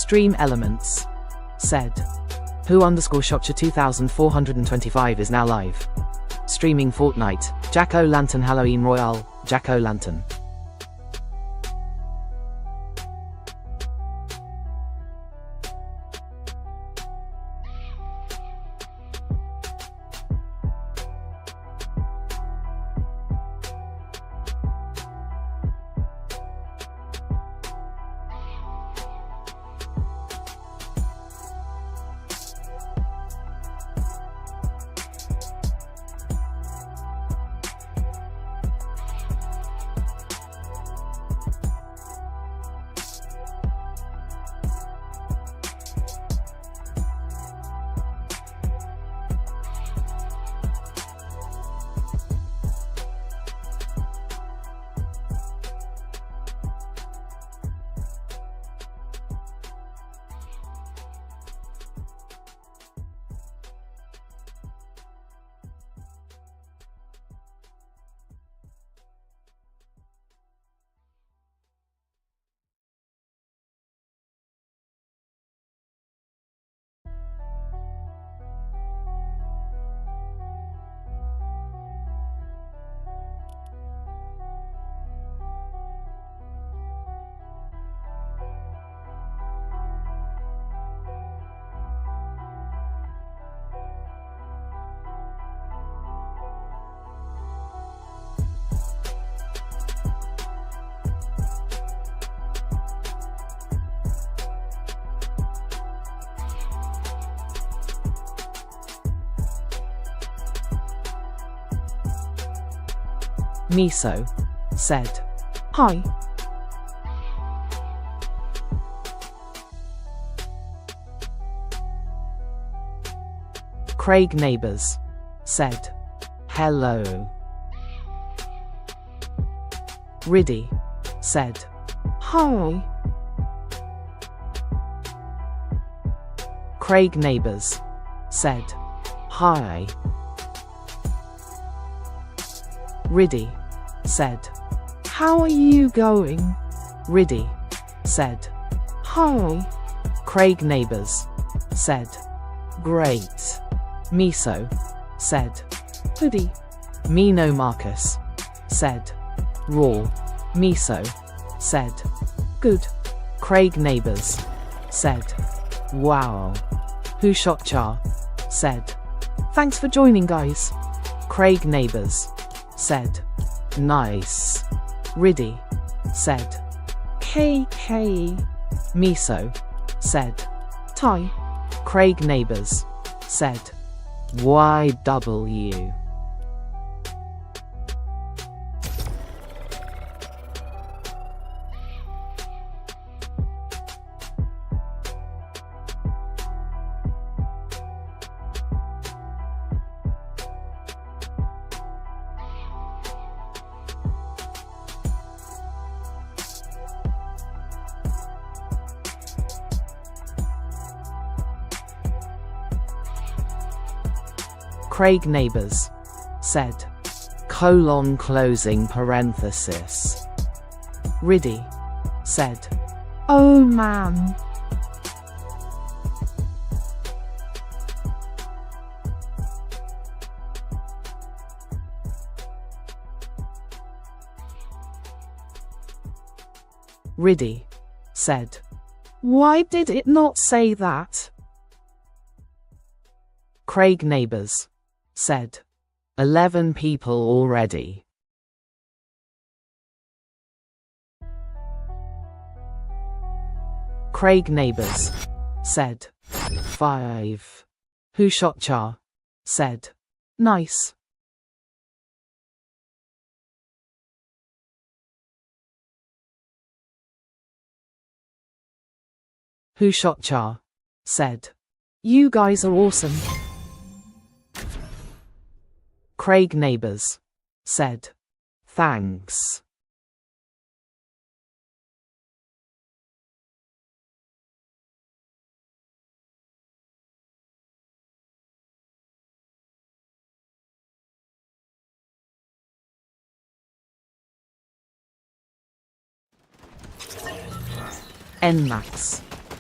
Stream Elements said, Who_Shotcha 2425 is now live. Streaming Fortnite, Jack-O-Lantern Halloween Royale, Jack-O-Lantern. Miso said, Hi. Craig Neighbors said, Hello. Riddy said, Hi. Craig Neighbors said, Hi. Riddy said, How are you going? Riddy said, Hi. Craig Neighbors said, Great. Miso said, Hoodie. Mino Marcus said, Raw. Miso said, Good. Craig Neighbors said, Wow. Who_Shotcha said, Thanks for joining, guys. Craig Neighbors said, Nice. Riddy said, KK. Miso said, Ty. Craig Neighbors said, YW. Craig Neighbors said, closing parenthesis. Riddy said, Oh man. Riddy said, Why did it not say that? Craig Neighbors said, 11 people already. Craig Neighbors said, 5. Who_Shotcha said, Nice. Who_Shotcha said, You guys are awesome. Craig Neighbors said, Thanks. NMAX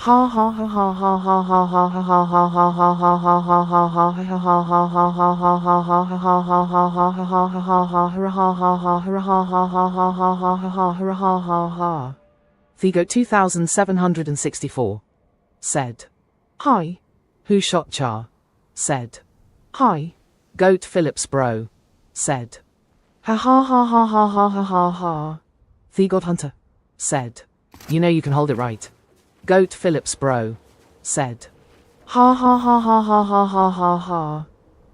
Ha ha ha ha ha ha ha ha ha ha ha ha ha ha ha ha ha ha ha. Thigo 2764 said, "Hi." Who shot Char? Said, "Hi." Goat Phillips bro said, "Ha ha ha ha ha ha ha ha ha." The God Hunter said, "You know you can hold it right." Goat Phillips bro said, "Ha ha ha ha ha ha ha ha ha."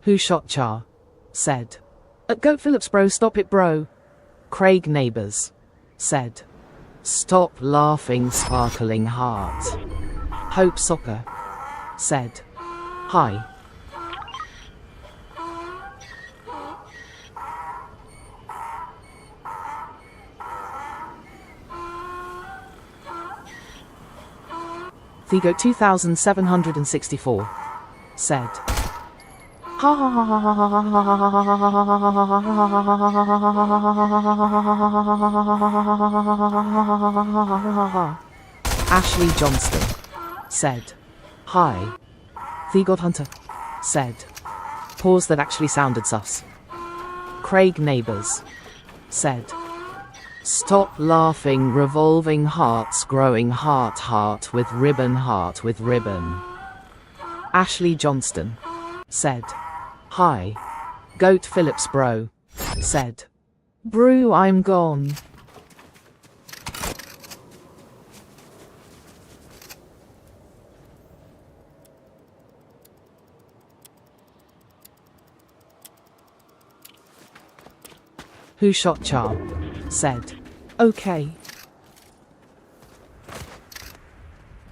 Who shot Char? Said, "At Goat Phillips bro, stop it bro." Craig Neighbours said, "Stop laughing sparkling heart." Hope Soccer said, "Hi." Thigo 2764 said, "Ha ha ha ha ha ha ha ha ha ha." Ashley Johnston said, "Hi." The God Hunter said, "Pause that actually sounded sus." Craig Neighbours said, "Stop laughing revolving hearts growing heart with ribbon heart with ribbon." Ashley Johnston said, "Hi." Goat Phillips bro said, "Brew I'm gone." Who shot Char? Said, "Okay."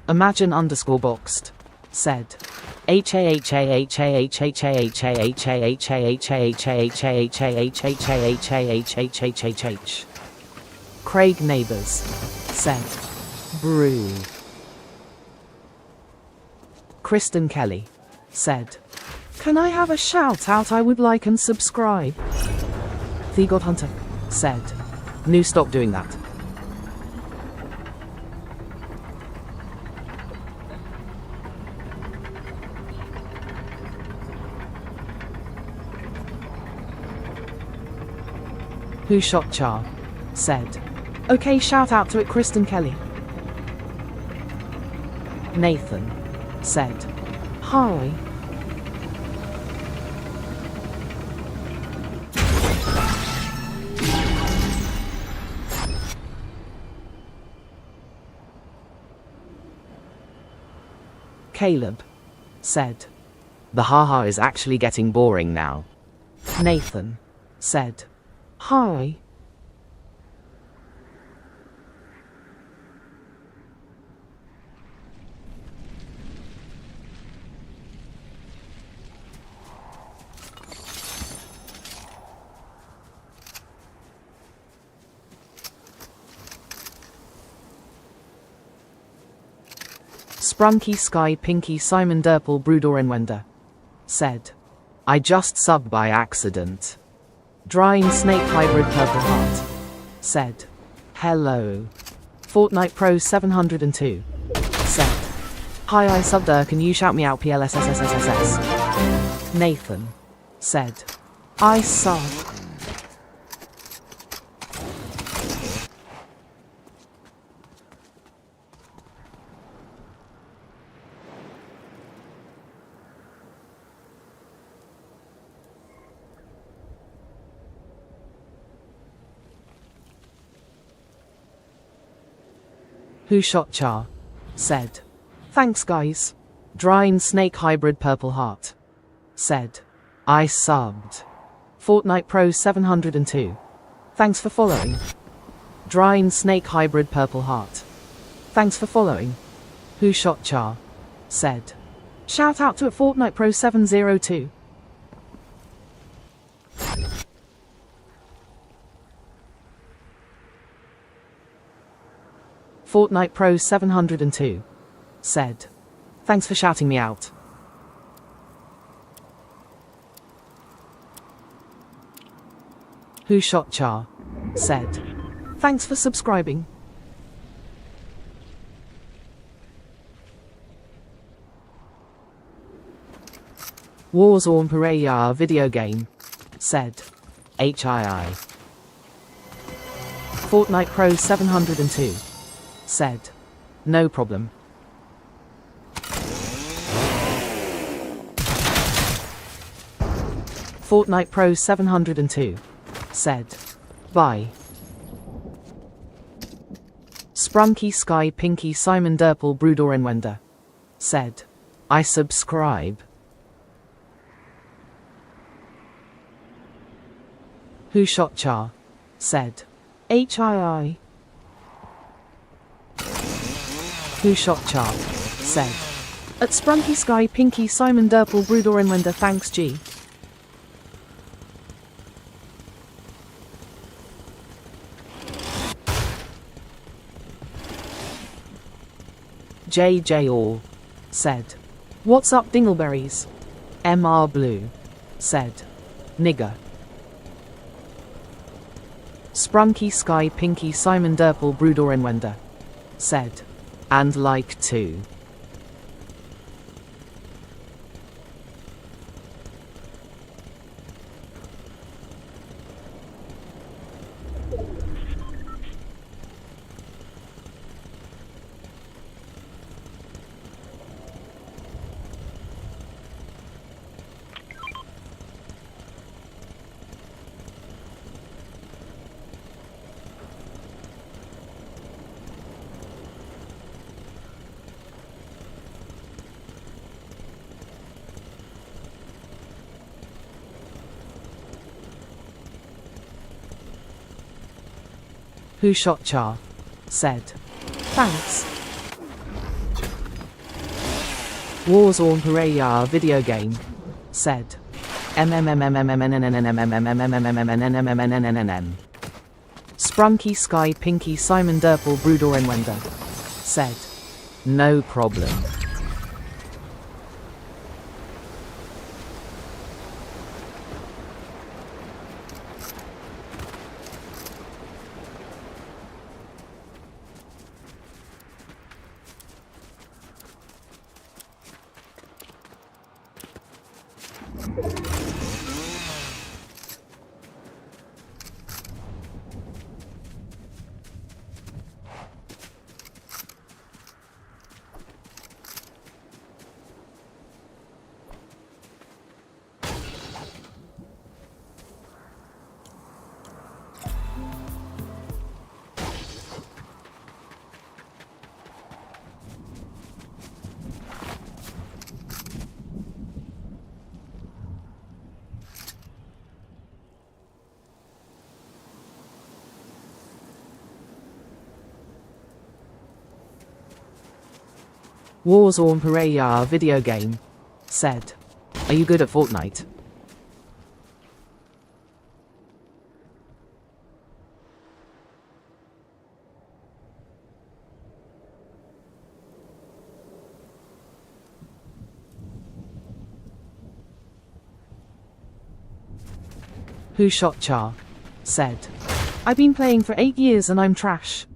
Imagine underscore boxed said, Craig Neighbours said, "Brew." Kristen Kelly said, "Can I have a shout out? I would like and subscribe." The God Hunter said, "No, stop doing that." Who shot Char? Said, "Okay, shout out to it, Kristen Kelly." Nathan said, "Hi." Caleb said, "The haha is actually getting boring now." Nathan said, "Hi." Sprunky Sky Pinky Simon Derpel Brudorenwender said, "I just subbed by accident." Drying Snake Hybrid Purple Heart said, "Hello." Fortnite Pro 702 said, "Hi, I subbed, can you shout me out PLSSSSS?" Nathan said, "I sub." Who shot Char? Said, "Thanks guys." Drying Snake Hybrid Purple Heart said, "I subbed." Fortnite Pro 702 thanks for following. Drying Snake Hybrid Purple Heart thanks for following. Who shot Char? Said, "Shout out to a Fortnite Pro 702. Fortnite Pro 702 said, "Thanks for shouting me out." Who shot Char? Said, "Thanks for subscribing." Warzone Paraya video game, said HII. Fortnite Pro 702, said no problem. Fortnite Pro 702, said bye. Sprunky Sky Pinky Simon Derpel Brudorenwender, said I subscribe. Who Shot Char, said HII. Who Shot Char, said at Sprunky Sky Pinky Simon Derpel Brudorenwender thanks G. JJ All, said what's up Dingleberries? MR Blue, said nigger. Sprunky Sky Pinky Simon Derpel Brudorenwender, said and like to. Who Shot Char, said thanks. Warzone Paraya video game, said Sprunky Sky Pinky Simon Derpel Brudorenwender, said no problem. Warzone Paraya video game, said are you good at Fortnite? Who Shot Char, said I've been playing for 8 years and I'm trash.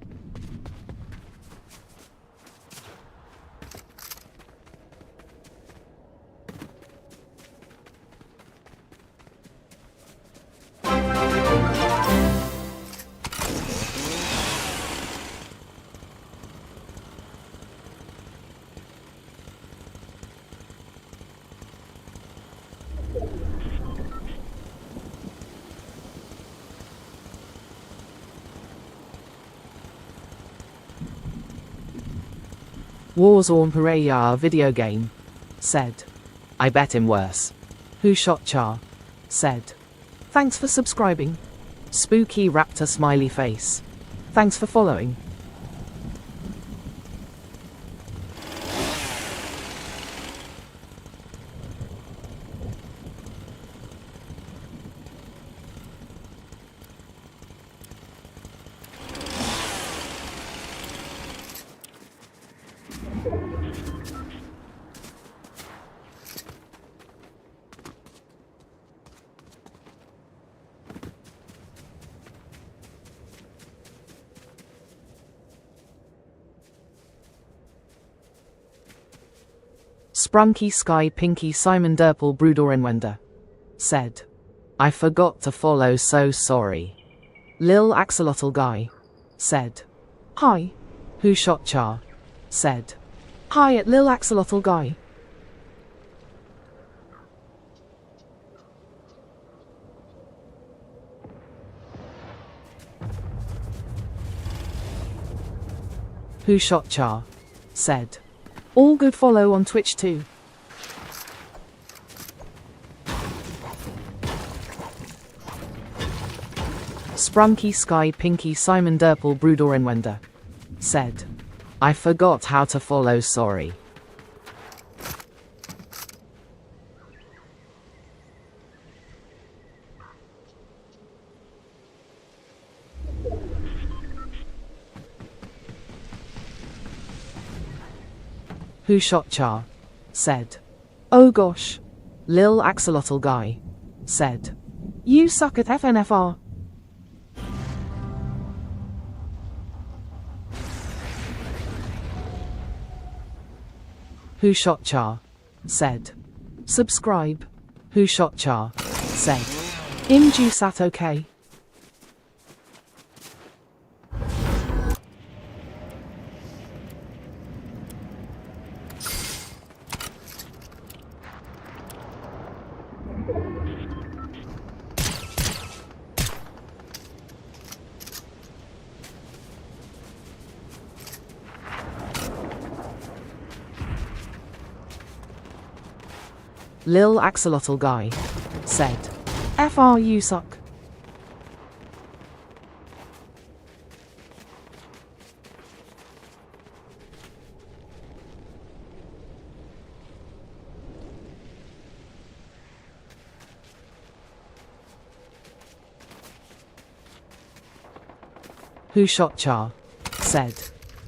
Warzone Paraya video game, said I bet him worse. Who Shot Char, said thanks for subscribing. Spooky Raptor smiley face, thanks for following. Sprunky Sky Pinky Simon Derpel Brudorenwender. Said. I forgot to follow, so sorry. Lil Axolotl Guy. Said. Hi. Who shot Char? Said. Hi at Lil Axolotl Guy. Who shot Char? Said. All good, follow on Twitch too. Sprunky Sky Pinky Simon Derpel Brudorenwender. Said. I forgot how to follow, sorry. Who shot Char? Said. Oh gosh. Lil Axolotl Guy. Said. You suck at FNFR. Who shot Char? Said. Subscribe. Who shot Char? Said. Imjusat okay. Lil Axolotl Guy. Said. FR you suck. Who shot Char? Said.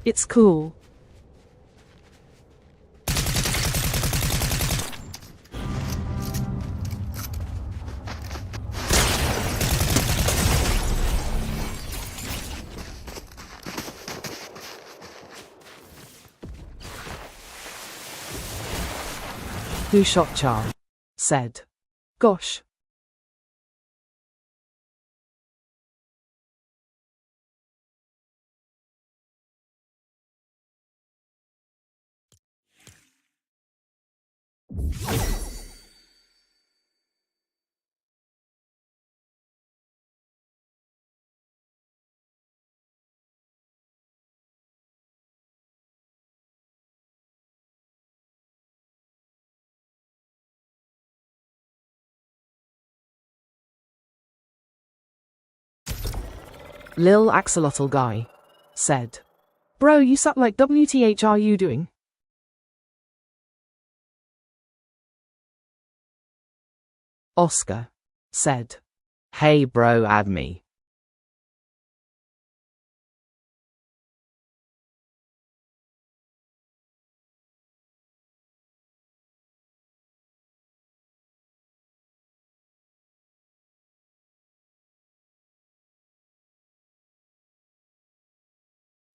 It's cool. Who shot Char? Said. Gosh. Lil Axolotl Guy. Said. Bro, you suck like WTH are you doing? Oscar. Said. Hey bro, add me.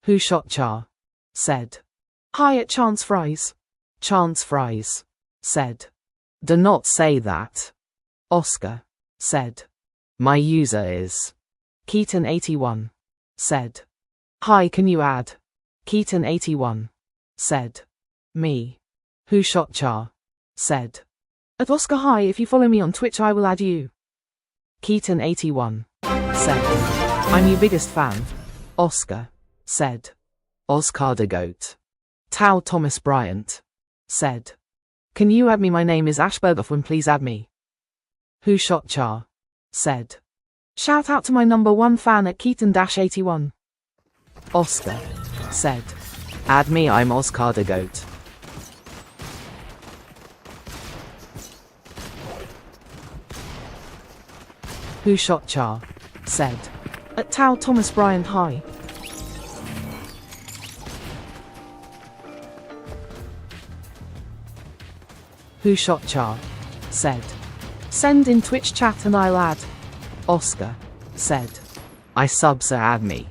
Who shot Char? Said. Hi at Chance Fries. Chance Fries. Said. Do not say that. Oscar. Said. My user is Keaton81. Said. Hi, can you add? Keaton81. Said. Me. Who shot Char? Said. At Oscar Hi, if you follow me on Twitch I will add you. Keaton81. Said. I'm your biggest fan. Oscar. Said. Oscar the Goat. Tao Thomas Bryant. Said. Can you add me? My name is Ashburgoffwin, please add me. Who shot Char? Said. Shout out to my #1 fan at Keaton-81. Oscar. Said. Add me, I'm Oscar the Goat. Who shot Char? Said. At Tao Thomas Bryant High. Who shot Char? Said. Send in Twitch chat and I'll add. Oscar. Said. I sub, so add me.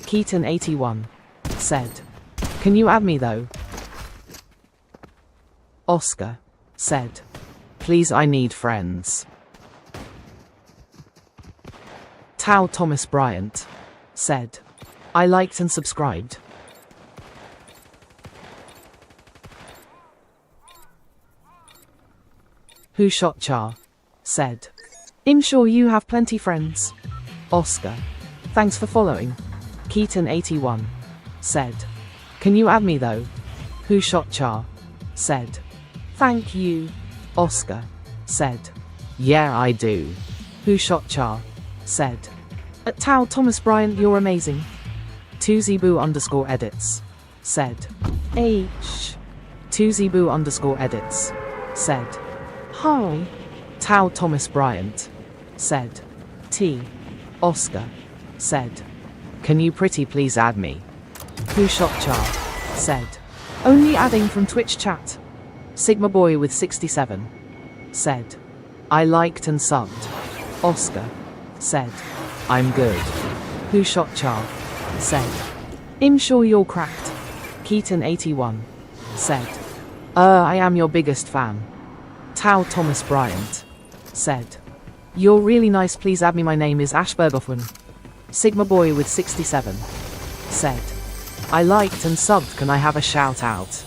Keaton81. Said. Can you add me though? Oscar said, please, I need friends. Tao Thomas Bryant said, I liked and subscribed. Who Shot Char said, I'm sure you have plenty friends. Oscar, thanks for following. Keaton81 said, can you add me though? Who Shot Char said, thank you. Oscar said, yeah, I do. Who Shot Char said, at Tao Thomas Bryant, you're amazing. 2zboo_edits said, H. 2zboo_edits said, hi. Tao Thomas Bryant said, T. Oscar said, can you pretty please add me? Who Shot Char said, only adding from Twitch chat. Sigma Boy with 67 said, I liked and subbed. Oscar said, I'm good. Who Shot Char said, I'm sure you're cracked. Keaton81 said, I am your biggest fan. Tao Thomas Bryant said, you're really nice, please add me, my name is Ashbergoffman. Sigma Boy with 67 said, I liked and subbed, can I have a shout out?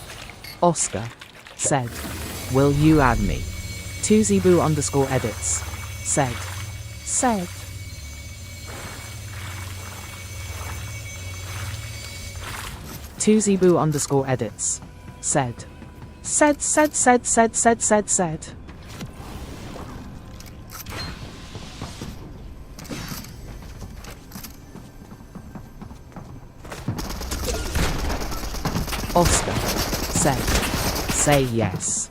Oscar said, will you add me? 2zboo_edits said, 2zboo_edits said, Oscar said, say yes.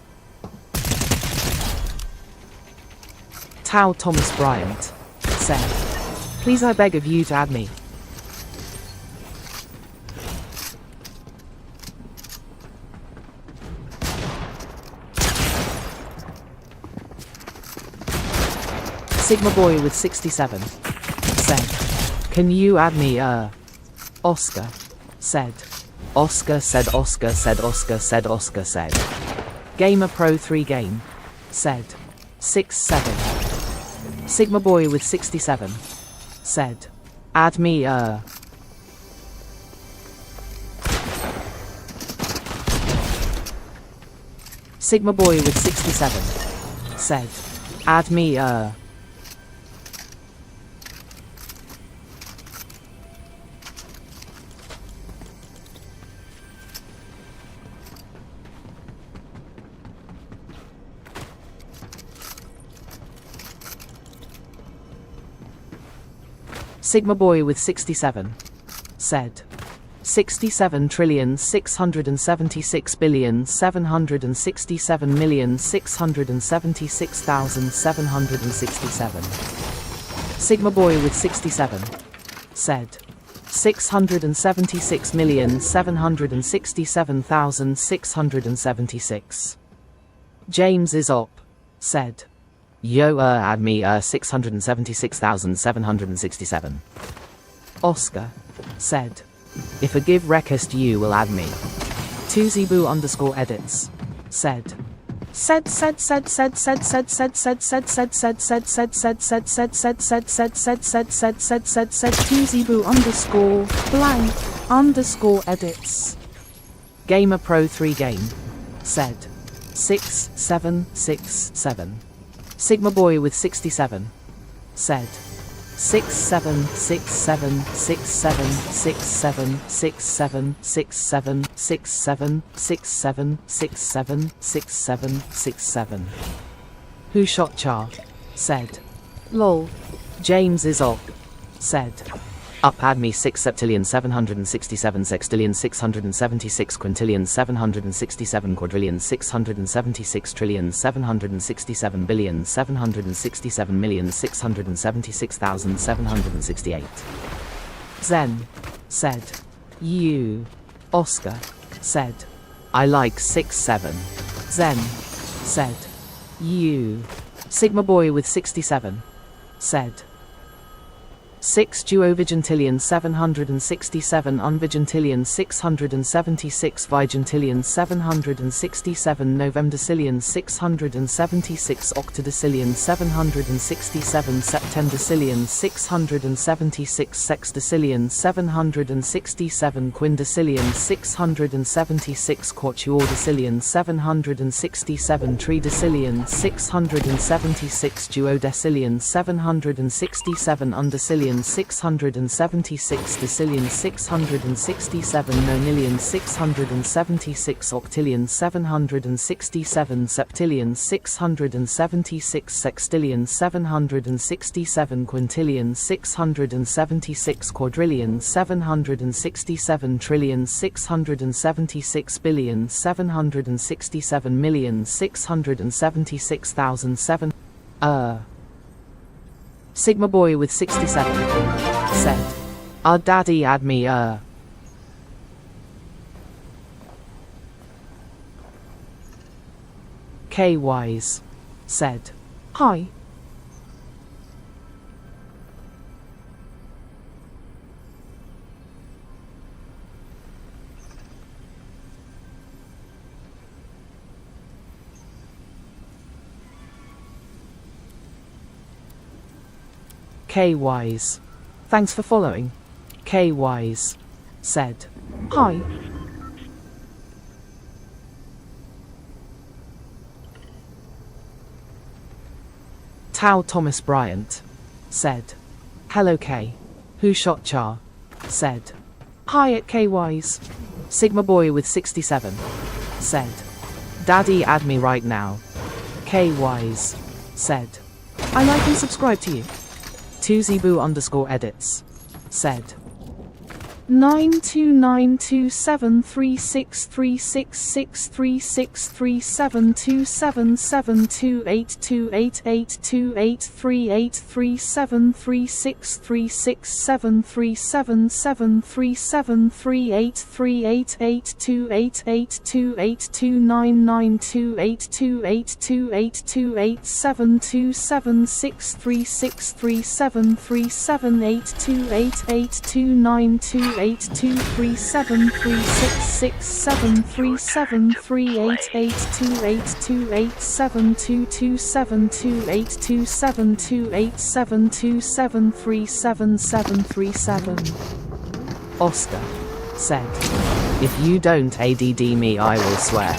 Tao Thomas Bryant said, please, I beg of you to add me. Sigma Boy with 67 said, can you add me? Oscar said, Oscar said, Oscar said, Oscar said, Oscar said. Gamer Pro 3 Game said, 6-7. Sigma Boy with 67 said, add me. Sigma Boy with 67 said, add me. Sigma Boy with 67 said, 67,676,676,676,767. Sigma Boy with 67 said, 676,767,676. James is up said, yo, add me. 676,767. Oscar said, if a give request you will add me. 2zboo_edits said, 2zboo_blank_edits. Gamer Pro 3 Game said, 6767. Sigma Boy with 67 said, 67676767676767676767. Who Shot Char said, lol. James is up said, up add me 6,767 676 quintillion 767 quadrillion 676 trillion 767 billion 767 million 676,768. Zen said, you. Oscar said, I like 6-7. Zen said, you. Sigma Boy with 67 said, 6 duovigintillion 767 unvigintillion 676 vigintillion 767 novemdecillion 676 octodecillion 767 septendecillion 676 sexdecillion 767 quindecillion 676 quartuordecillion 767 tridecillion 676 duodecillion 767 undecillion 676 decillion 667 nonillion 676 octillion 767 septillion 676 sextillion 767 quintillion 676 quadrillion 767 trillion 676 billion 767 million 676,007 Sigma Boy with 67 said, daddy add me K Wise said, hi. K Wise. Thanks for following. K Wise said, hi. Tao Thomas Bryant said, hello K. Who shot Char said, hi at K Wise. Sigma Boy with 67 said, daddy add me right now. K Wise said, I like and subscribe to you. 2zboo_edits said, 9292828282928282827673738272738273737373737. Oscar said, if you don't ADD me I will swear.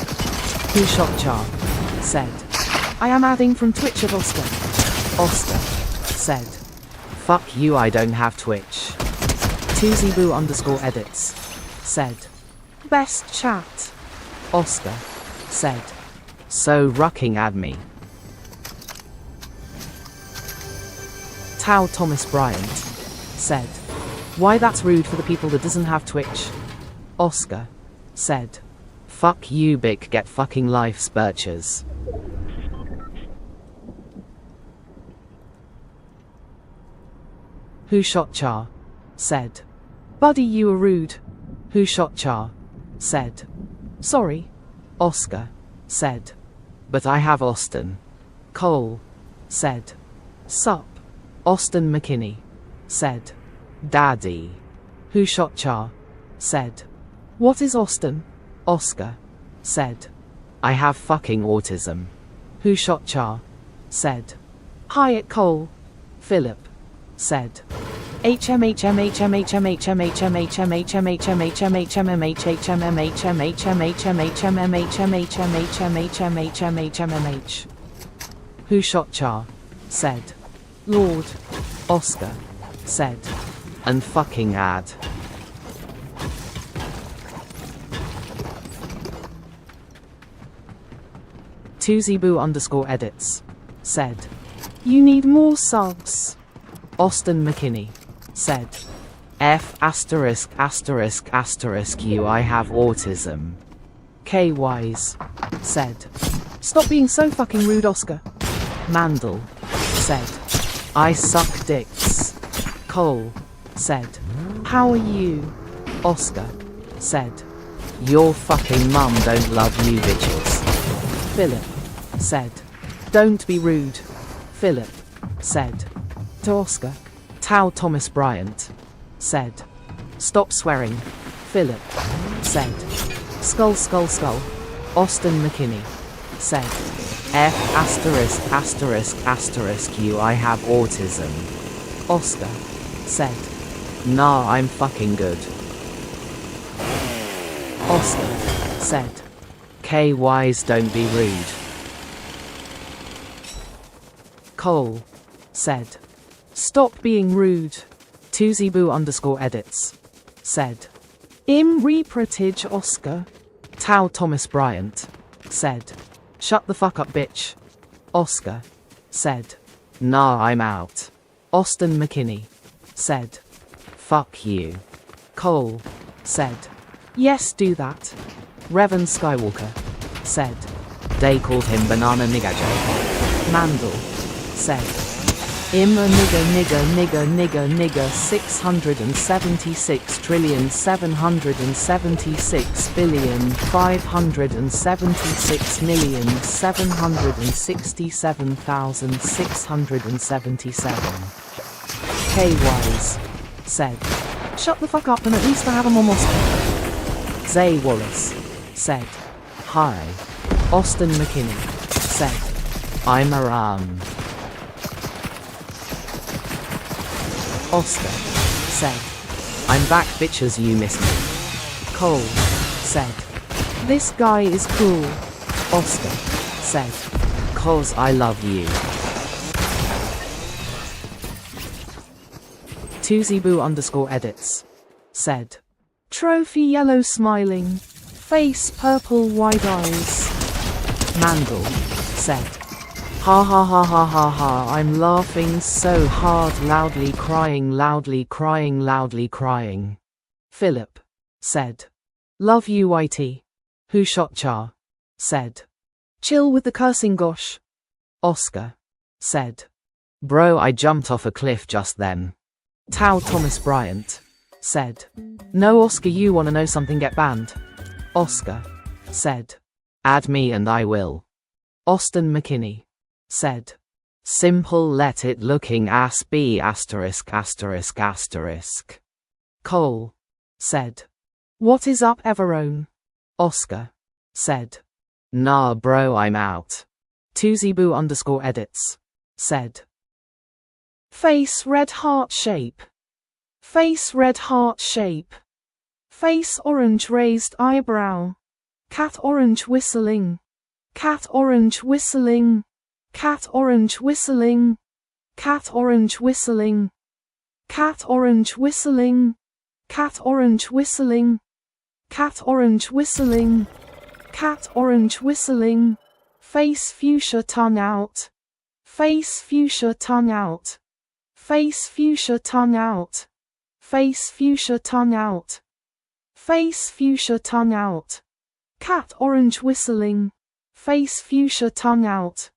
Who shot Char said, I am adding from Twitch at Oscar. Oscar said, fuck you I don't have Twitch. 2zboo_edits said, best chat. Oscar said, so rucking add me. Tao Thomas Bryant said, why that's rude for the people that doesn't have Twitch. Oscar said, fuck you Bic get fucking life's birches. Who shot Char said, buddy you were rude. Who shot Char said, sorry. Oscar said, but I have Austin. Cole said, sup. Austin McKinney said, daddy. Who shot Char said, what is Austin? Oscar said, I have fucking autism. Who shot Char said, hi at Cole. Philip said, Who shot Char said, Lord. Oscar said, and fucking ad. @2zboo_edits said, you need more subs. Austin McKinney said, F*** you I have autism. K Wise said, stop being so fucking rude Oscar. Mandel said, I suck dicks. Cole said, how are you? Oscar said, your fucking mum don't love you bitches. Philip said, don't be rude. Philip said, to Oscar, Tao Thomas Bryant said. Stop swearing. Philip said. Skull skull skull. Austin McKinney said. F asterisk asterisk asterisk you I have autism. Oscar said. Nah, I'm fucking good. Oscar said. K-wise don't be rude. Cole said. Stop being rude. Tuzibu_edits said. Im repratage Oscar. Tao Thomas Bryant said. Shut the fuck up bitch. Oscar said. Nah, I'm out. Austin McKinney said. Fuck you. Cole said. Yes, do that. Revan Skywalker said. They called him Banana Niggajo. Mandel said. Im a nigga 676,576,767,677. K-Wise said. Shut the fuck up and at least I have a Momoska. Zay Wallace said. Hi. Austin McKinney said. I'm Aram. Oscar said. I'm back bitches, you miss me. Cole said. This guy is cool. Oscar said. Cause I love you. Tuzibu_edits said. Trophy yellow smiling. Face purple wide eyes. Mandel said. Ha ha ha ha ha ha, I'm laughing so hard, loudly crying, loudly crying, loudly crying. Philip said. Love you YT. Who shot Char said. Chill with the cursing gosh. Oscar said. Bro, I jumped off a cliff just then. Tao Thomas Bryant said. No Oscar, you wanna know something, get banned. Oscar said. Add me and I will. Austin McKinney said. Simple, let it looking ass be asterisk asterisk asterisk. Cole said. What is up Everone? Oscar said. Nah bro, I'm out. Tuzibu_edits said. Face red heart shape. Face red heart shape. Face orange raised eyebrow. Cat orange whistling. Cat orange whistling. Cat orange whistling. Cat orange whistling. Cat orange whistling. Cat orange whistling. Cat orange whistling. Cat orange whistling. Face fuchsia tongue out. Face fuchsia tongue out. Face fuchsia tongue out. Face fuchsia tongue out. Face fuchsia tongue out. Cat orange whistling. Face fuchsia tongue out.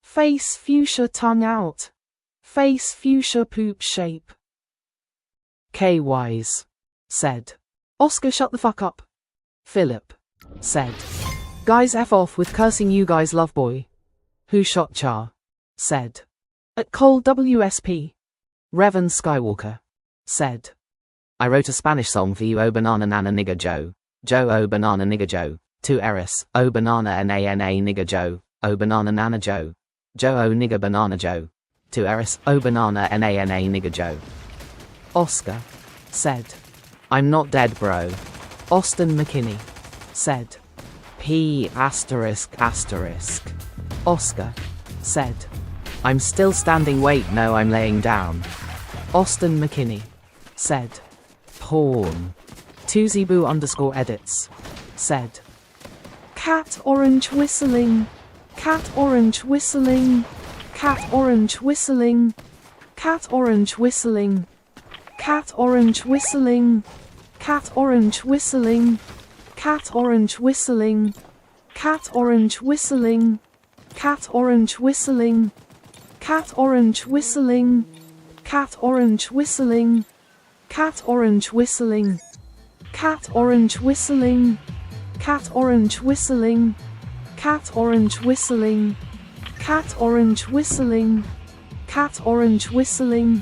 Face fuchsia tongue out. Face fuchsia poop shape. K-Wise said. Oscar, shut the fuck up. Philip said. Guys, F off with cursing, you guys love boy. Who shot Char said. At Cole WSP. Revan Skywalker said. I wrote a Spanish song for you, oh banana nana nigga Joe. Joe, oh banana nigga Joe. To Eris, oh banana nana nigga Joe. Oh banana nana Joe. Joe, oh nigga banana Joe. To Eris, oh banana nana nigga Joe. Oscar said. I'm not dead bro. Austin McKinney said. P asterisk asterisk. Oscar said. I'm still standing, wait no I'm laying down. Austin McKinney said. Porn. Tuzibu_edits said. Cat orange whistling. Cat orange whistling. Cat orange whistling. Cat orange whistling. Cat orange whistling. Cat orange whistling. Cat orange whistling. Cat orange whistling. Cat orange whistling. Cat orange whistling. Cat orange whistling. Cat orange whistling. Cat orange whistling. Cat orange whistling. Cat orange whistling. Cat orange whistling. Cat orange whistling.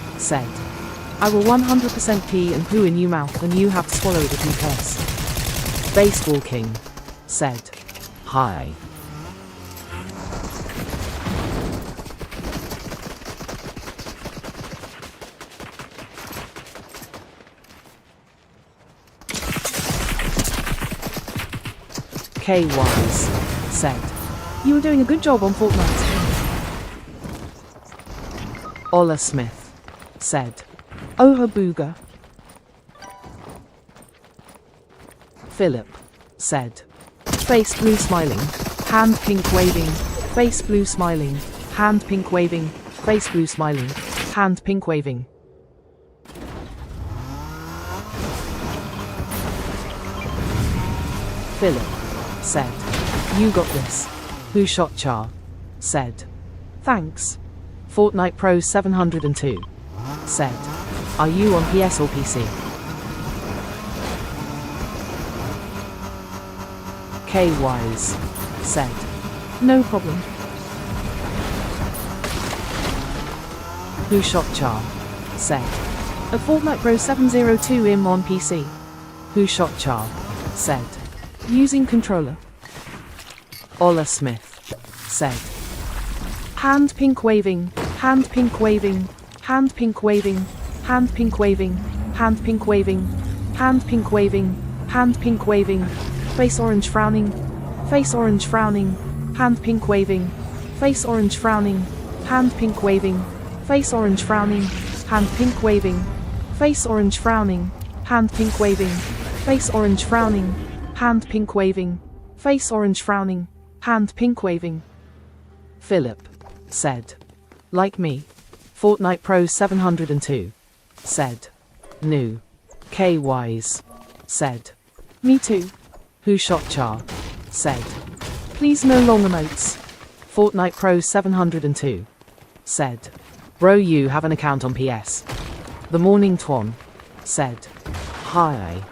said. I will 100% pee and poo in your mouth and you have to swallow it if you piss. Baseball King said. Hi. K Wise said. You were doing a good job on Fortnite. Ola Smith said. Oha booga. Philip said. Face blue smiling, hand pink waving, face blue smiling, hand pink waving, face blue smiling, hand pink waving. Philip said. You got this. Who shot Char? Said. Thanks. Fortnite Pro 702 said. Are you on PS or PC? K Wise said. No problem. Who shot Char? Said. A Fortnite Pro 702 im on PC. Who shot Char? Said. Using controller. Ola Smith said. Hand pink waving, hand pink waving, hand pink waving, hand pink waving, hand pink waving, hand pink waving, hand pink waving, face orange frowning, face orange frowning, hand pink waving, face orange frowning, hand pink waving, face orange frowning, hand pink waving, face orange frowning, hand pink waving, face orange frowning, hand pink waving, face orange frowning, hand pink waving. Philip said. Like me. Fortnite Pro 702 said. New. K Wise said. Me too. Who shot Char? Said. Please no long emotes. Fortnite Pro 702 said. Bro, you have an account on PS. The Morning Twan said. Hi.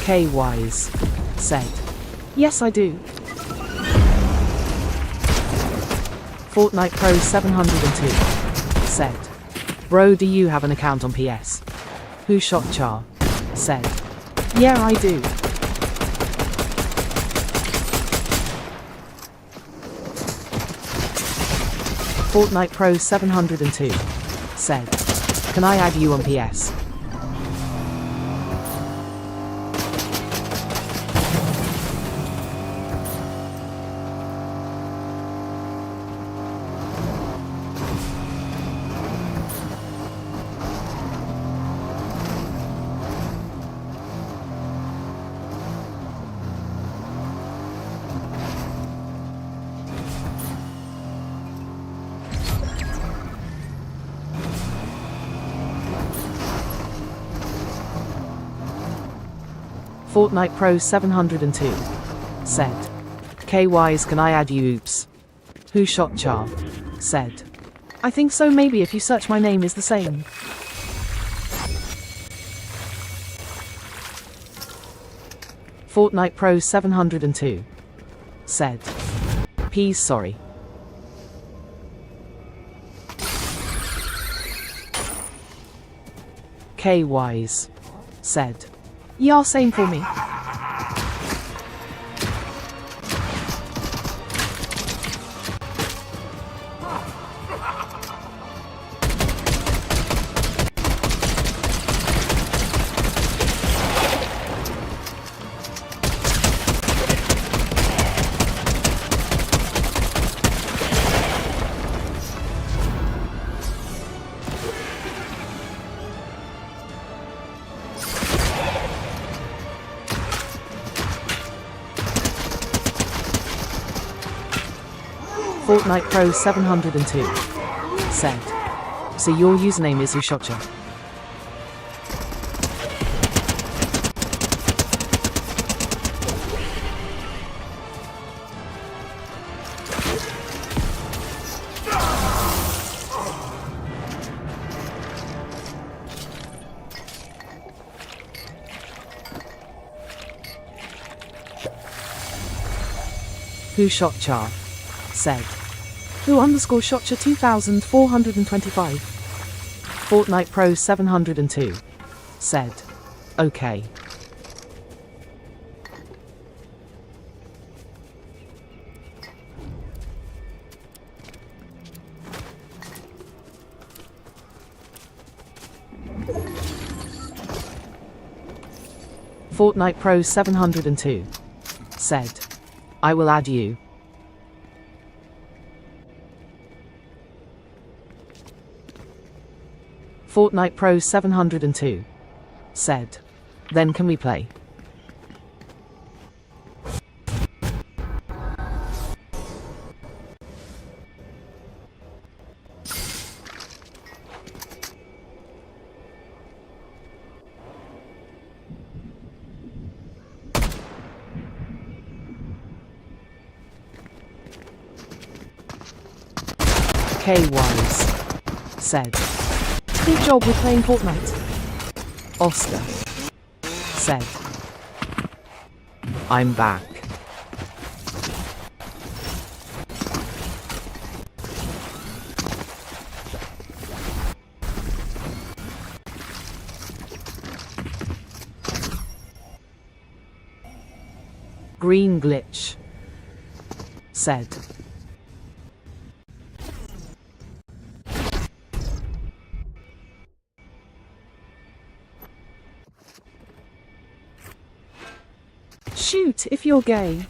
K Wise said. Yes, I do. Fortnite Pro 702 said. Bro, do you have an account on PS? Who shot Char? Said. Yeah, I do. Fortnite Pro 702 said. Can I add you on PS? Fortnite Pro 702 said. K-Wise, can I add you? Oops. Who shot Char? Said. I think so, maybe if you search my name is the same. Fortnite Pro 702 said. Peas, sorry. K-Wise said. Yeah, same for me. Fortnite Pro 702 said, so your username is Ushotcha. Who shot Char? Said. Who underscore shotcha 2425? Fortnite Pro 702 said. Okay. Fortnite Pro 702 said. I will add you. Fortnite Pro 702 said. Then can we play? K-Wise said. Good job with playing Fortnite. Oscar said. I'm back. Green Glitch said. Shoot if you're gay.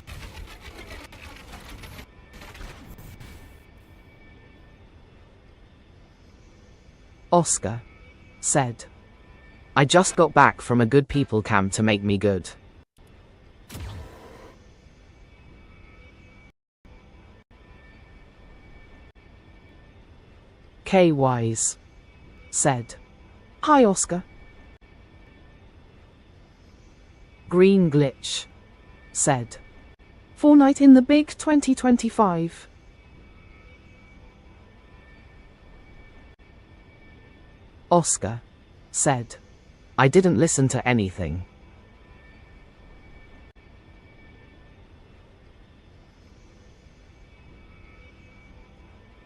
Oscar said. I just got back from a good people camp to make me good. K-Wise said. Hi Oscar. Green Glitch said. Fortnite in the big 2025. Oscar said. I didn't listen to anything.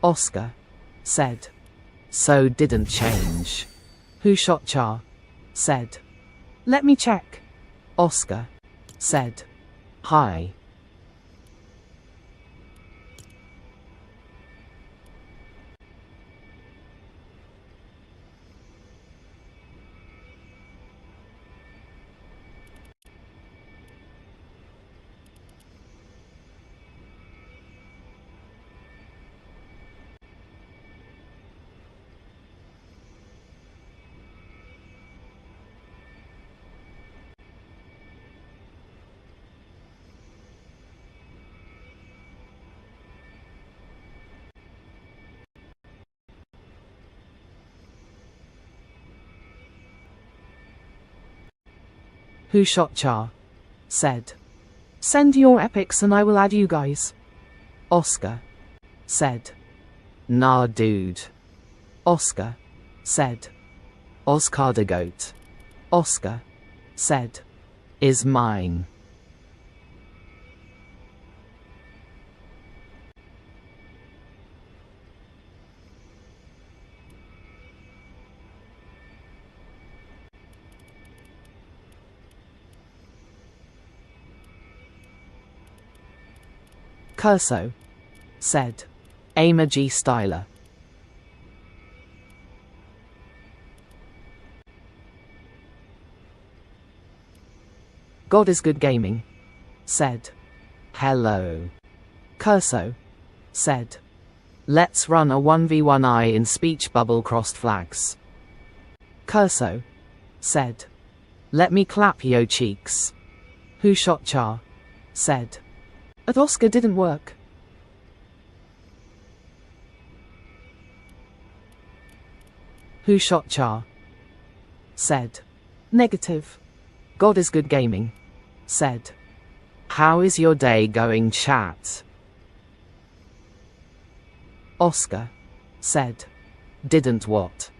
Oscar said. So didn't change. Who shot Char? Said. Let me check. Oscar said. Hi. Who shot Char? Said. Send your epics and I will add you guys. Oscar said. Nah dude. Oscar said. Oscar the goat. Oscar said. Is mine. Curso said. Aimer G Styler. God is good gaming said. Hello. Curso said. Let's run a 1v1I in speech bubble crossed flags. Curso said. Let me clap yo cheeks. Who shot Char? Said. At Oscar didn't work. Who shot Char? Said. Negative. God is good gaming. Said. How is your day going, chat? Oscar. Said. Didn't what?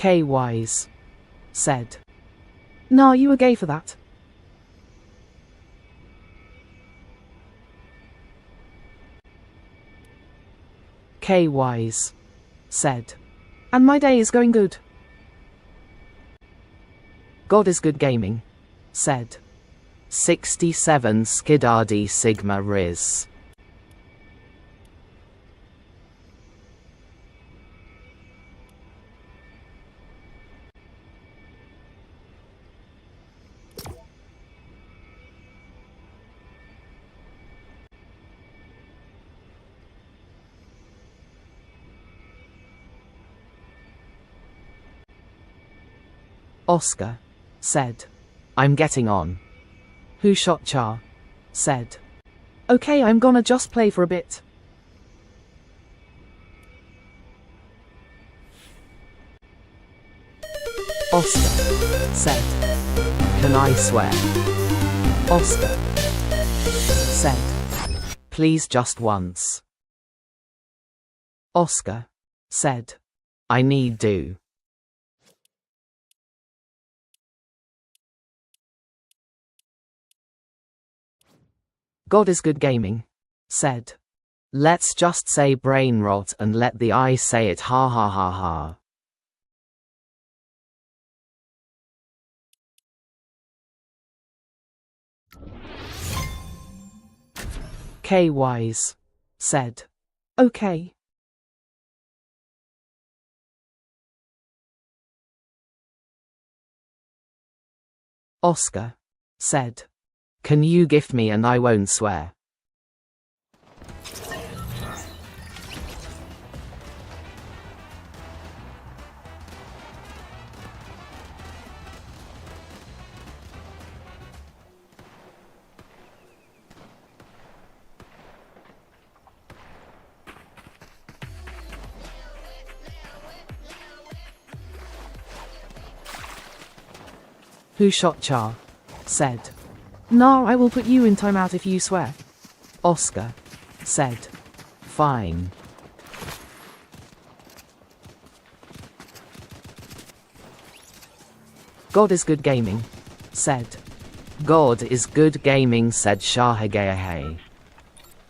K wise. Said. Nah, you were gay for that. K wise. Said. And my day is going good. God is good gaming. Said. 67 Skidardi Sigma Riz. Oscar. Said. I'm getting on. Who shot Char? Said. Okay, I'm gonna just play for a bit. Oscar. Said. Can I swear? Oscar. Said. Please just once. Oscar. Said. I need do. God is good gaming. Said. Let's just say brain rot and let the I say it, ha ha ha ha. K wise. Said. Okay. Oscar. Said. Can you gift me and I won't swear? Who shot Char? Said. Nah, I will put you in timeout if you swear. Oscar. Said. Fine. God is good gaming. Said. God is good gaming, said Shahagayahay.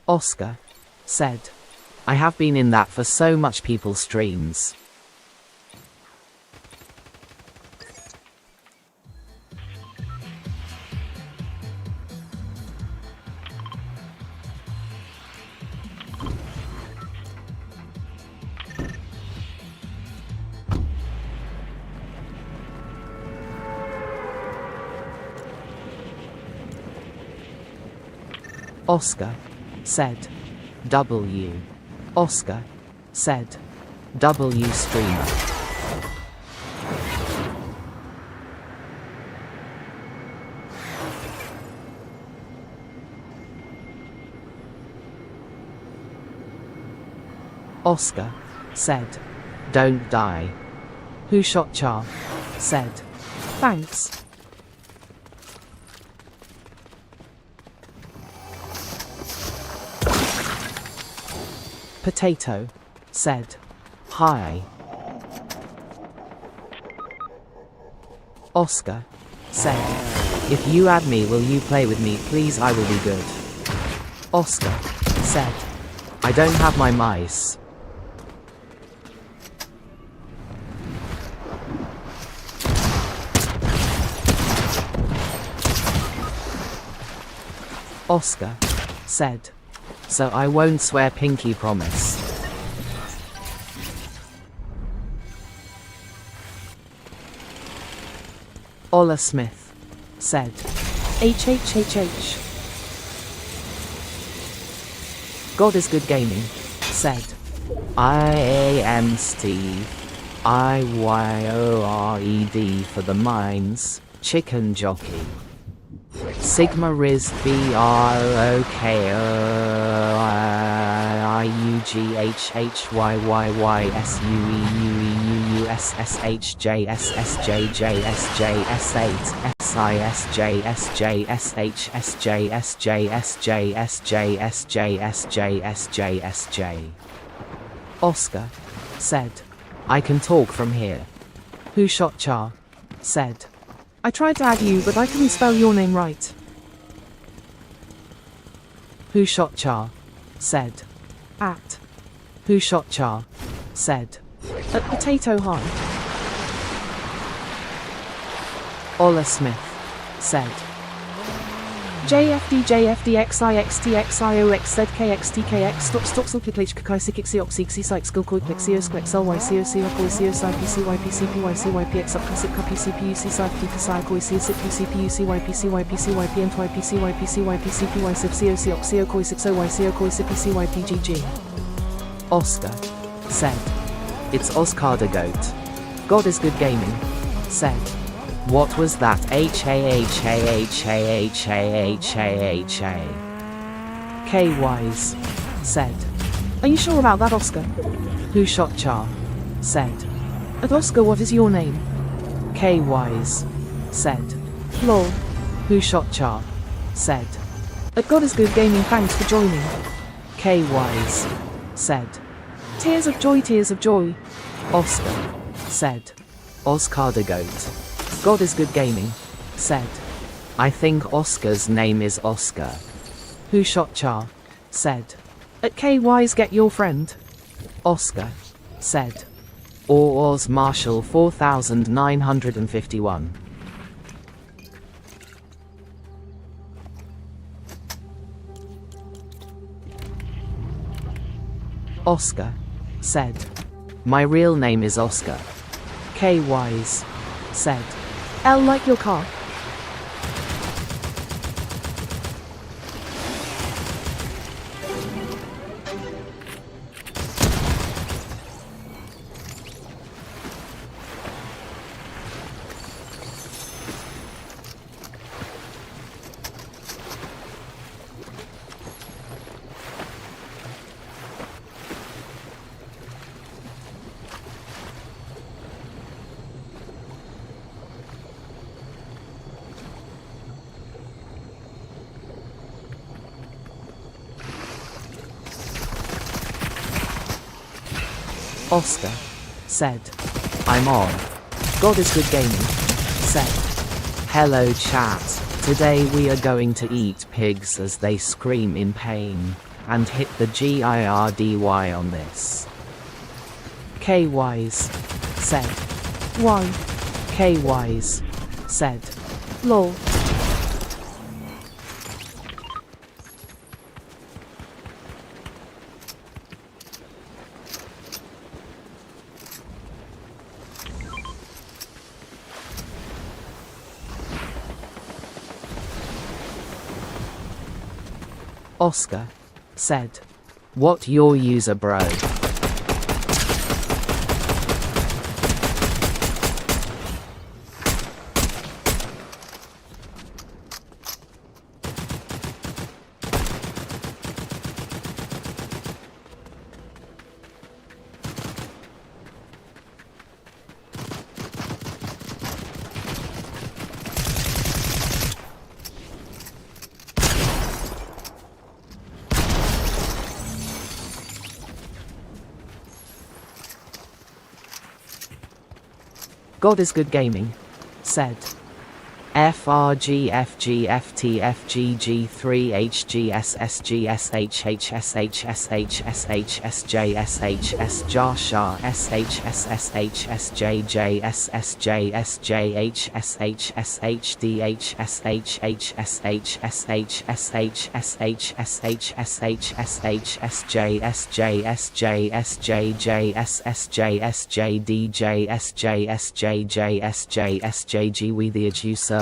Oscar. Said. I have been in that for so much people's streams. Oscar. Said. W. Oscar. Said. W streamer. Oscar. Said. Don't die. Who shot Char? Said. Thanks. Potato. Said. Hi. Oscar. Said. If you add me, will you play with me, please? I will be good. Oscar. Said. I don't have my mice. Oscar. Said. So I won't swear, pinky promise. Ola Smith. said. HHHH. God is good gaming, said. I am Steve. IYORED for the mines, chicken jockey. Sigma Riz BROKRIUGHHYYYSUEUUSSHJSSJSSJSSJSSJSSJSSJSSJSSJ. Oscar said. I can talk from here. Who shot Char? Said. I tried to add you, but I couldn't spell your name right. Who shot Char? Said. At. Who shot Char? Said. At Potato High. Ola Smith said. JFDJFDXIXTXIOXZKXTKX stop stop sulpitlage kakaisikixioxixi skilkoiplexio sklexlYCOCYPCYPCPYCYPX upclassic cupcpuc cypCPUCYPCYPCYPCYPCYPCYPCYPCYPCYPCYPCYPCYPCYPGG. Oscar said. It's Oscar the Goat. God is good gaming, said. What was that? K-Wise said. Are you sure about that, Oscar? Who shot Char? Said. At Oscar, what is your name? K-Wise said. Lol. Who shot Char? Said. At God is good gaming, thanks for joining. K-Wise said. Tears of joy, tears of joy. Oscar said. Oscar the Goat. God is good gaming, said. I think Oscar's name is Oscar. Who shot Char? Said. At K-Wise get your friend. Oscar said. Or Oz Marshall 4951. Oscar said. My real name is Oscar. K-Wise said. L like your car. Oscar said. I'm on. God is good gaming said. Hello chat. Today we are going to eat pigs as they scream in pain and hit the GIRDY on this. K-Wise said. Why? K-Wise said. Lol. Oscar said. What your user, bro? God is good gaming said. FRGFGFTFGG3HGSSGSHHSHSHSHSHSJSHS Jarsha SHSHSHSHSHSHSHSHSHSJSJSJSJSJSJSJSJDJSJSJSJSJG we the issue sir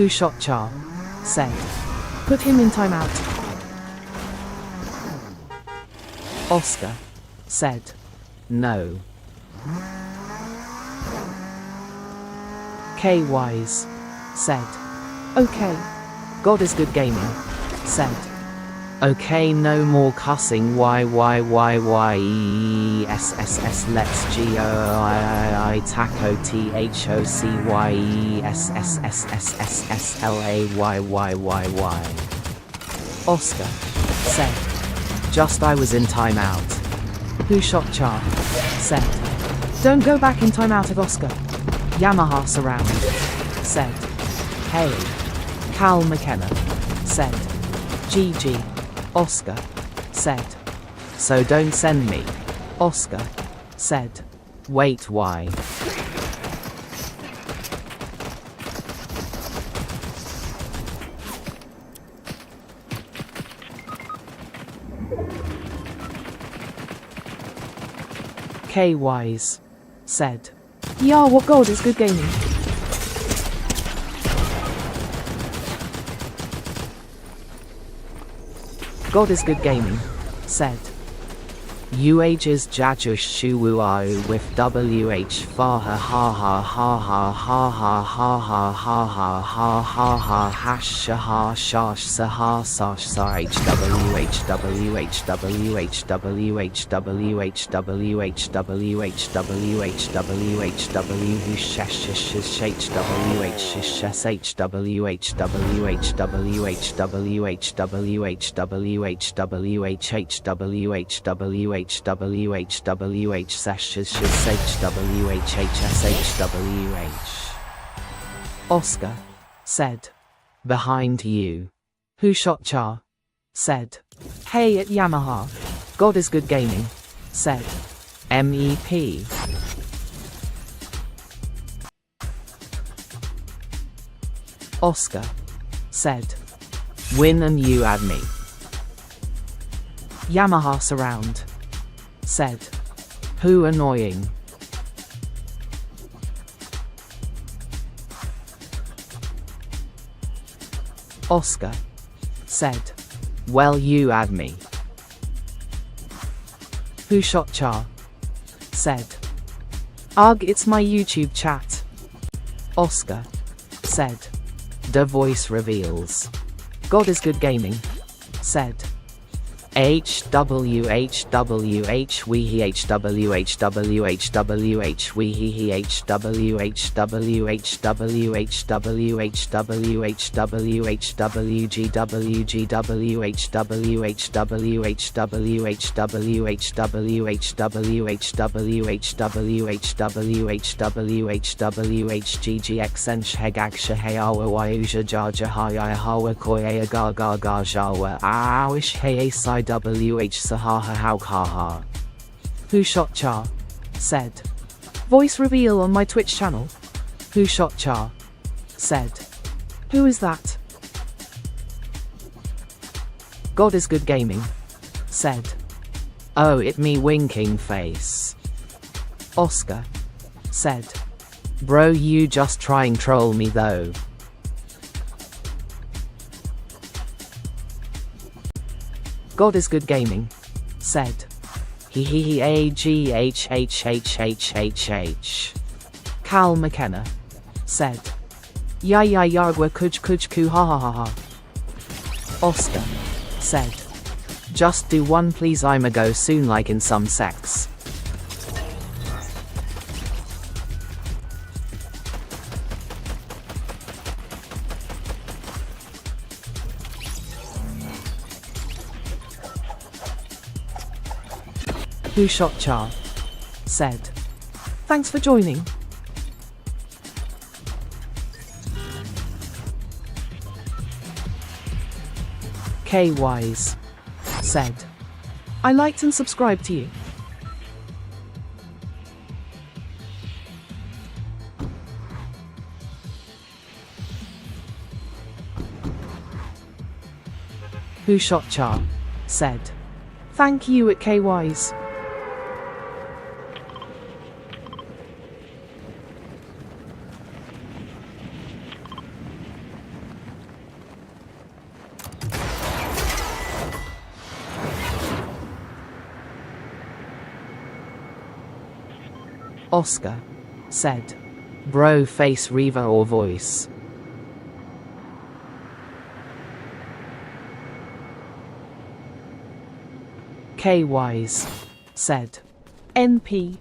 Who shot Char? Said. Put him in timeout. Oscar. Said. No. K Wise. Said. Okay. God is good gaming. Said. Okay, no more cussing. YYYYESSS. Let's GOII taco THOCYESSSSSSLAYYYYY. Oscar. Said. Just I was in timeout. Who shot Char? Said. Don't go back in timeout at Oscar. Yamaha surround. Said. Hey. Cal McKenna. Said. GG. Oscar. Said. So don't send me. Oscar. Said. Wait, why? K Wise. Said. Yeah, what God is good gaming. God is good gaming. Said. UH is Jajush Shuwuau with WH Faha ha ha ha ha ha ha ha ha ha ha ha ha ha hash shaha shash saha sash sa HWH WH WH WH WH WH WH WH WH W shesh shesh WH shesh HWH WH WH WH WH WH WH WH WH sessions HWH. Oscar. Said. Behind you. Who shot Char? Said. Hey at Yamaha. God is good gaming. Said. MEP. Oscar. Said. Win and you add me. Yamaha surround. Said. Who annoying. Oscar. Said. Well, you add me. Who shot Char? Said. Ugh, it's my YouTube chat. Oscar. Said. The voice reveals. God is good gaming. Said. HWHWH WHWHWH GGXN Shegag Shahawa Wayuja Jaja Haya Hawa Koya Gaga Gajawa Awish Hey Sai WH Sahaha Haukhaha. Who shot Char? Said. Voice reveal on my Twitch channel. Who shot Char? Said. Who is that? God is good gaming. Said. Oh, it me winking face. Oscar. Said. Bro, you just trying troll me though. God is good gaming. Said. He AGHHHHHH. Cal McKenna. Said. Ya yargwa kuj ku ha ha ha ha. Oscar. Said. Just do one please, I'ma go soon like in some sex. Who shot Char? Said. Thanks for joining. K Wise. Said. I liked and subscribed to you. Who shot Char? Said. Thank you at K Wise. Oscar said, bro face Reva or voice. K Wise said, NP.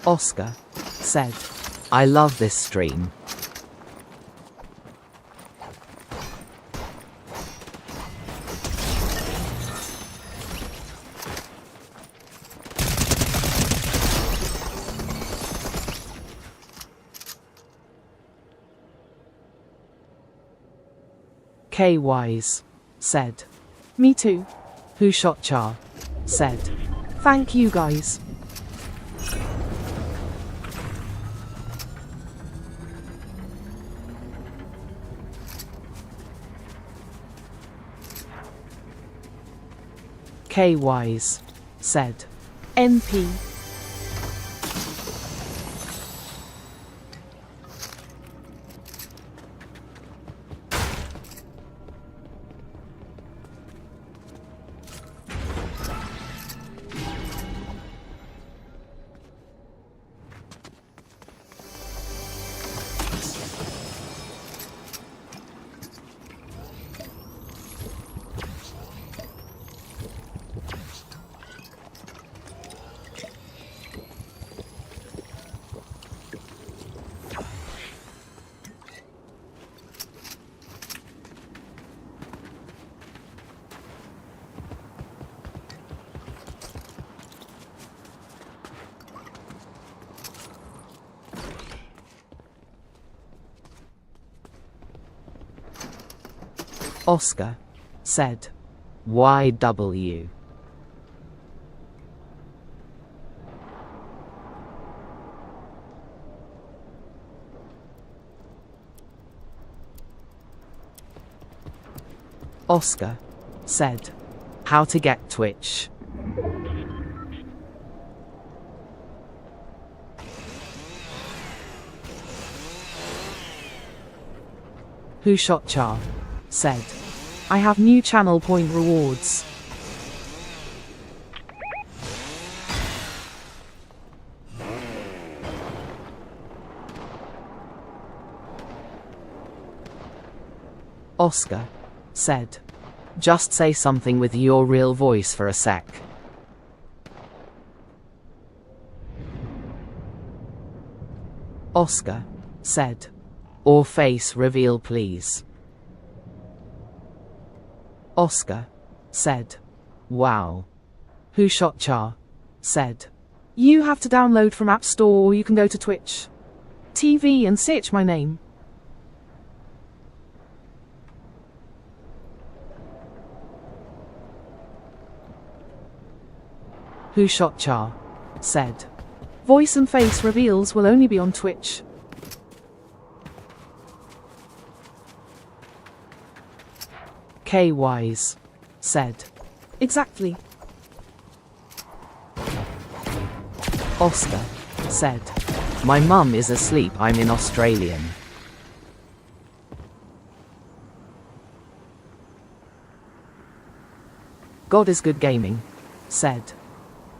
Oscar said, I love this stream. K Wise said, me too. Who shot Char said, thank you guys. K Wise said, NP. Oscar said, YW. Oscar said, how to get Twitch. Who shot Char said, I have new channel point rewards. Oscar said, just say something with your real voice for a sec. Oscar said, or face reveal please. Oscar said, wow. Who shot Char said, you have to download from App Store or you can go to Twitch TV and search my name. Who shot Char said, voice and face reveals will only be on Twitch. K Wise said, exactly. Oscar said, my mum is asleep, I'm in Australian. God is good gaming said,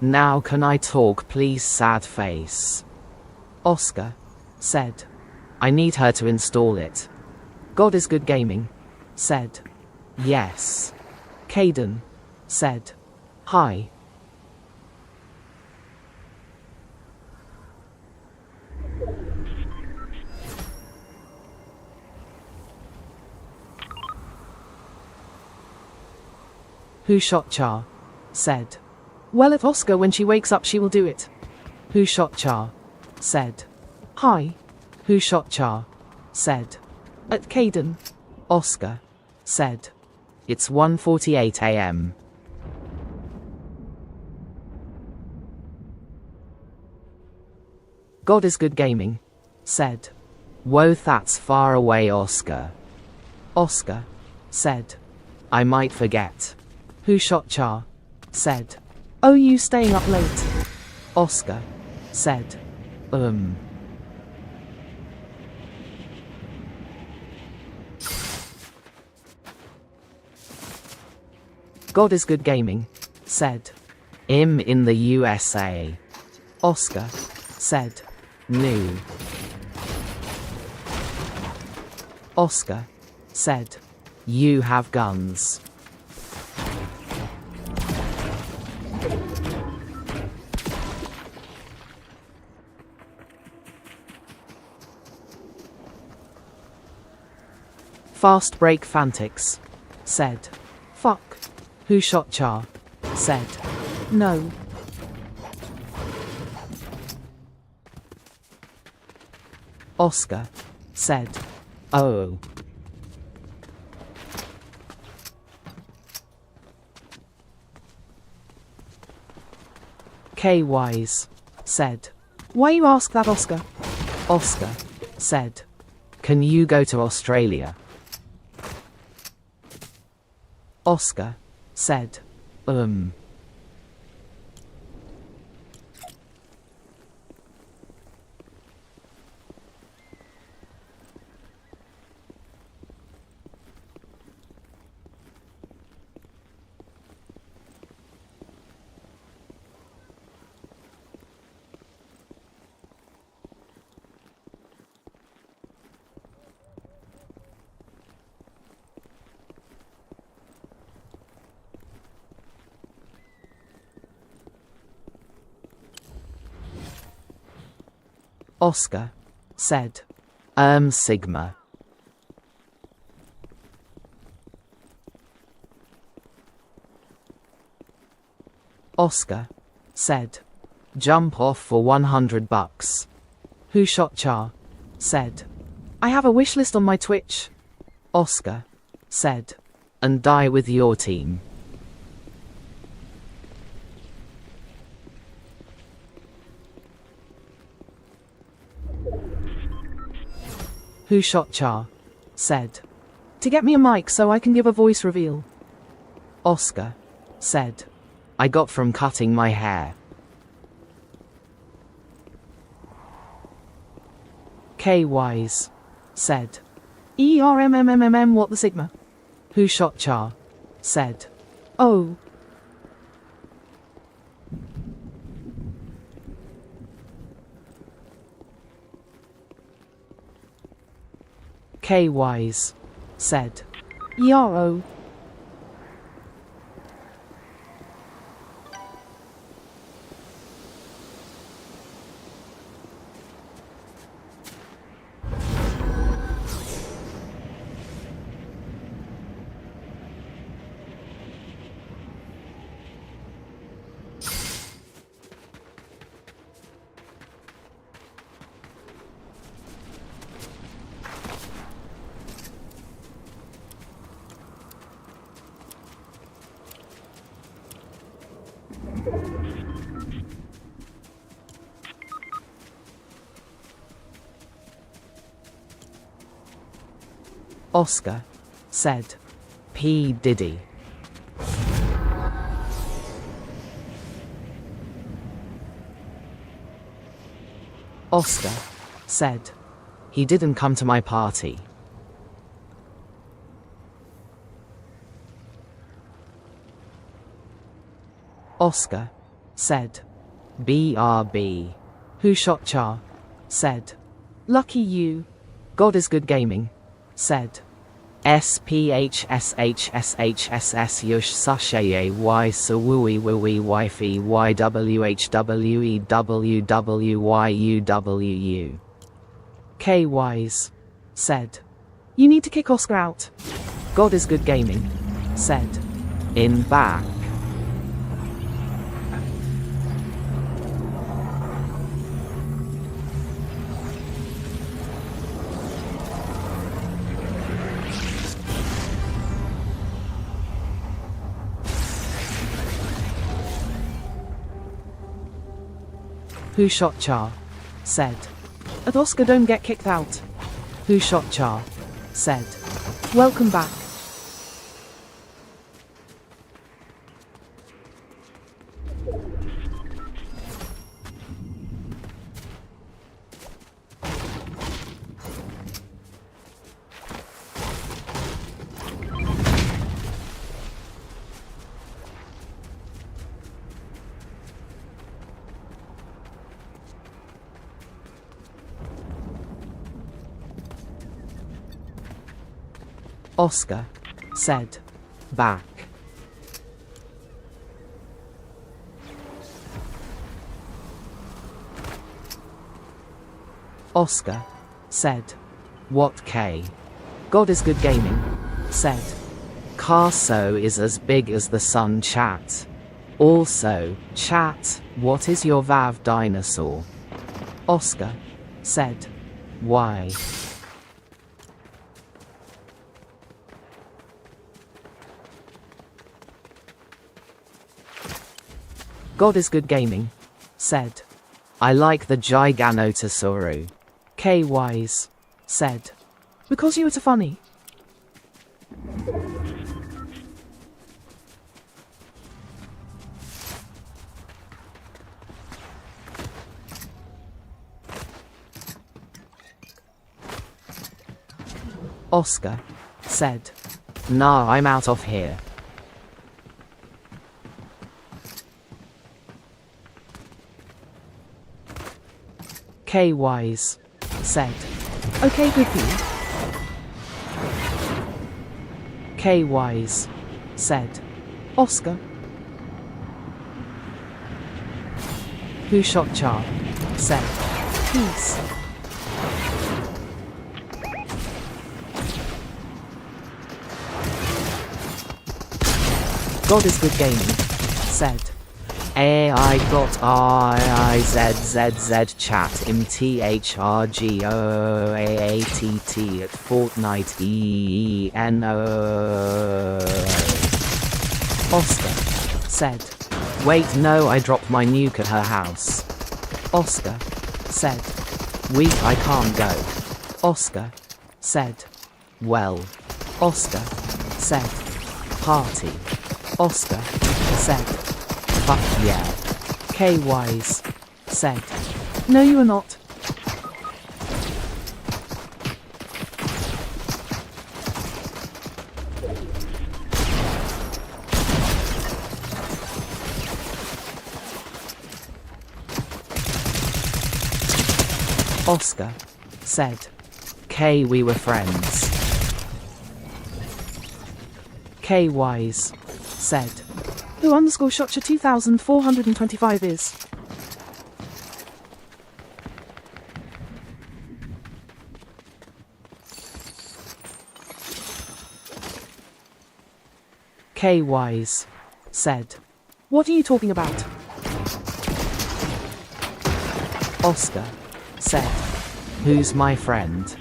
now can I talk please sad face. Oscar said, I need her to install it. God is good gaming said, yes. Caden said, hi. Who shot Char said, well, if Oscar when she wakes up she will do it. Who shot Char said, hi. Who shot Char said, at Caden. Oscar said, it's 1:48 a.m. God is good gaming said, whoa that's far away Oscar. Oscar said, I might forget. Who shot Char said, Oh, you staying up late? Oscar said, God is good gaming, said, in the USA. Oscar said, new. Oscar said, you have guns. Fast break Fantix said, fuck. Who shot Char? Said, no. Oscar said, oh. K Wise said, why you ask that, Oscar? Oscar said, can you go to Australia? Oscar said, Oscar said, Sigma. Oscar said, jump off for $100. Who shot Char? Said, I have a wish list on my Twitch. Oscar said, and die with your team. Who shot Char? Said, to get me a mic so I can give a voice reveal. Oscar said, I got from cutting my hair. K Wise said, what the Sigma? Who shot Char? Said, oh. K Wise said, Yarrow. Oscar said, P. Diddy. Oscar said, he didn't come to my party. Oscar said, BRB. Who shot Char? Said, lucky you. God is good gaming. Said, SPHSHSHSS Yush Sashaye Y Sawui Wui Wifi YWHWEWWYUWU. K Wise said, you need to kick Oscar out. God is good gaming. Said, in back. Who shot Char? Said, at Oscar don't get kicked out. Who shot Char? Said, welcome back. Oscar said, back. Oscar said, what K? God is good gaming, said. Carso is as big as the sun chat. Also, chat, what is your Vav dinosaur? Oscar said, why? God is good gaming said, I like the Giganotosaurus. K Wise said, because you were too funny. Oscar said, nah, I'm out of here. K Wise said, okay, good for you. K Wise said, Oscar. Who shot Char said, peace. God is good gaming said, I got IIZZZ chat MTHRGOAATT at Fortnite ENO. Oscar said, wait, no, I dropped my nuke at her house. Oscar said, weak, I can't go. Oscar said, well. Oscar said, party. Oscar said, fuck yeah. K Wise said, no, you are not. Oscar said, K, we were friends. K Wise said, who underscore shotcha 2425 is? K Wise said, what are you talking about? Oscar said, who's my friend?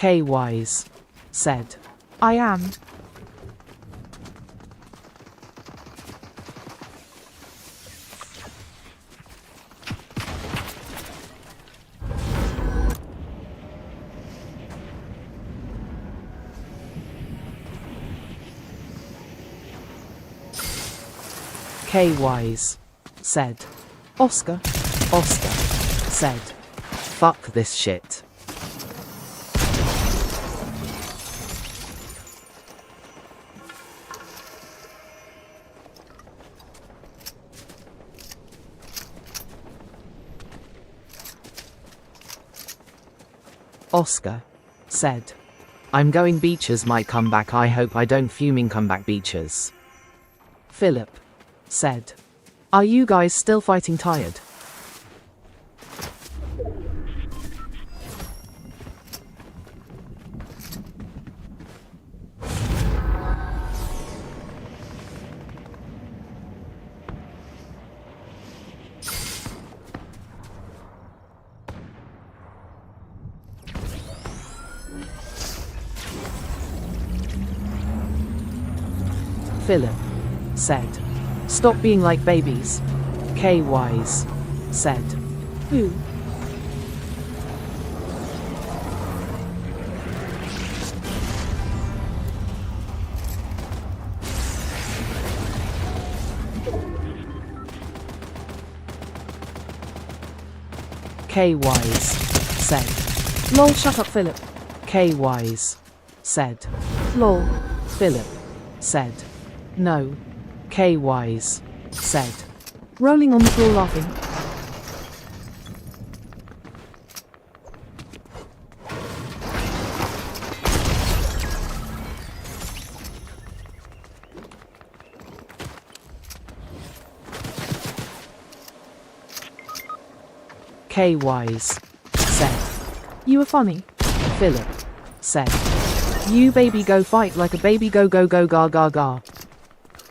K Wise said, I am. K Wise said, Oscar. Oscar said, fuck this shit. Oscar said, I'm going beaches might come back, I hope I don't fuming come back beaches. Philip said, are you guys still fighting tired? Philip said, stop being like babies. K Wise said, who? K Wise said, lol, shut up Philip. K Wise said, lol. Philip said, no. K Wise said, rolling on the floor laughing. K Wise said, you are funny. Philip said, you baby go fight like a baby go go go ga ga ga.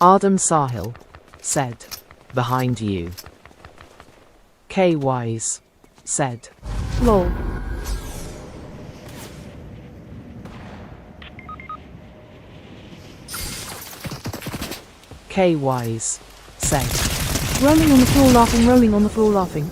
Adam Sahil said, behind you. K Wise said, lol. K Wise said, rolling on the floor laughing, rolling on the floor laughing.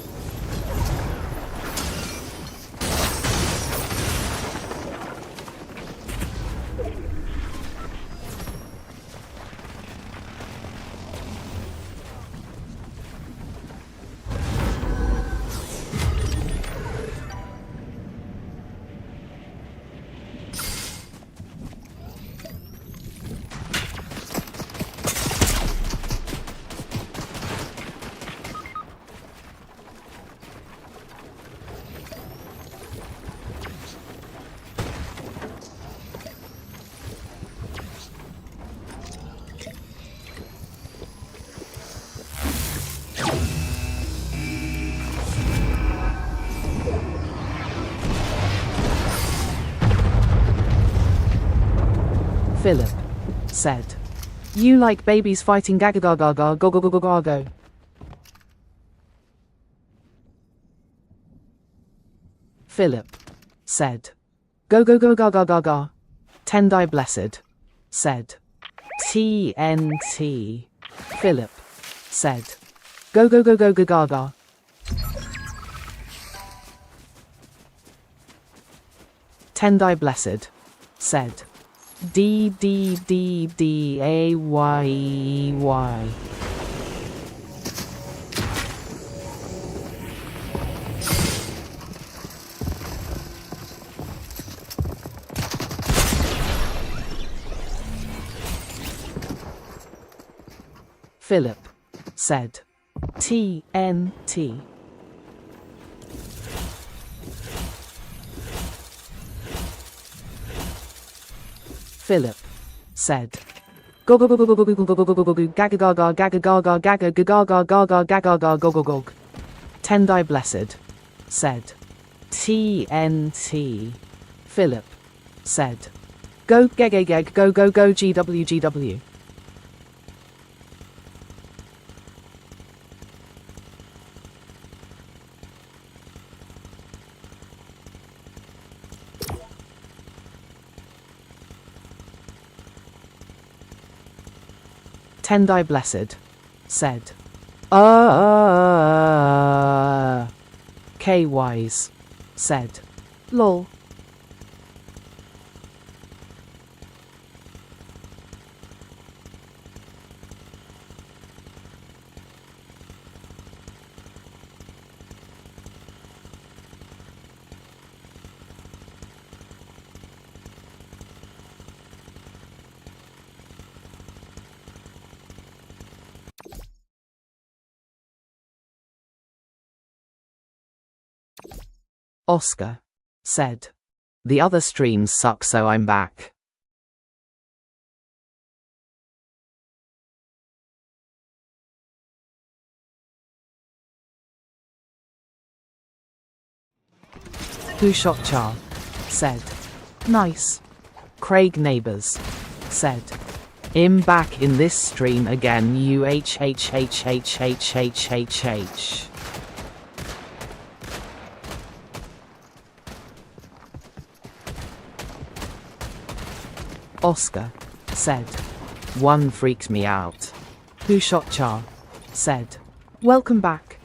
Philip said, you like babies fighting gaga ga ga ga go go go go ga go. Philip said, go go go ga ga ga ga. Tendai Blessed said, TNT. Philip said, go go go go ga ga ga. Tendai Blessed said, D D D D A Y E Y. Philip said, TNT. Philip said, go go go go go go go go go go go go gaga gaga gaga gaga gaga gaga gaga gaga gaga go go go. Tendai Blessed said, TNT. Philip said, go geg geg go go go GW GW. Tendai Blessed said, K Wise said, lol. Oscar said, the other streams suck, so I'm back. Who Shot Char said, nice. Craig Neighbors said, I'm back in this stream again, UHHHHHHHH. Oscar said, one freaks me out. Who Shot Char said, welcome back.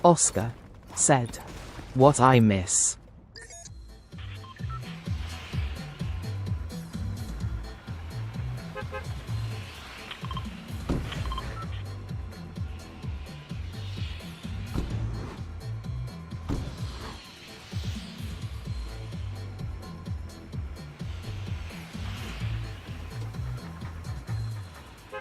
Oscar said, what I miss.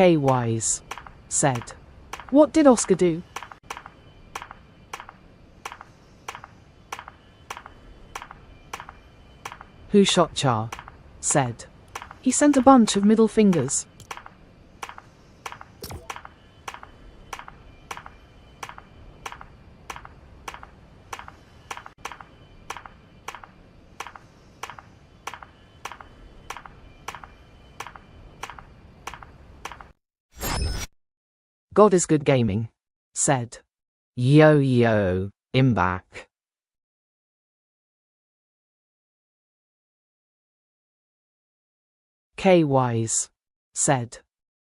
Kay Wise said, "What did Oscar do?" Who shot Char said, "He sent a bunch of middle fingers." God is good gaming said, "Yo yo, I'm back." Kay Wise said,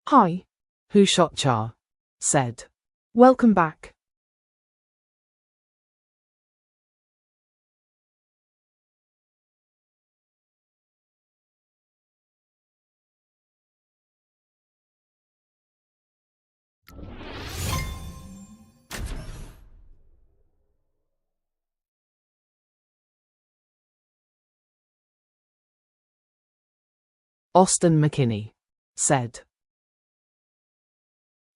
"Hi." Who shot Char said, "Welcome back." Austin McKinney said,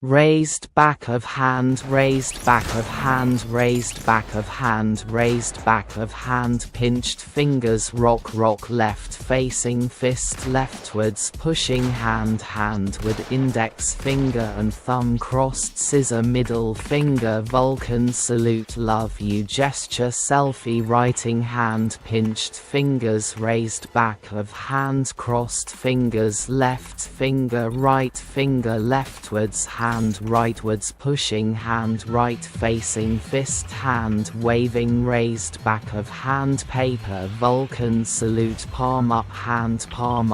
"Raised back of hand, raised back of hand, raised back of hand, raised back of hand, pinched fingers, rock, rock, left facing fist, leftwards, pushing hand, handward, index finger and thumb crossed, scissor, middle finger, Vulcan salute, love you, gesture, selfie, writing hand, pinched fingers, raised back of hand, crossed fingers, left finger, right finger, leftwards, hand, rightwards, pushing hand, right facing fist, hand waving, raised back of hand, paper, Vulcan salute, palm up, hand palm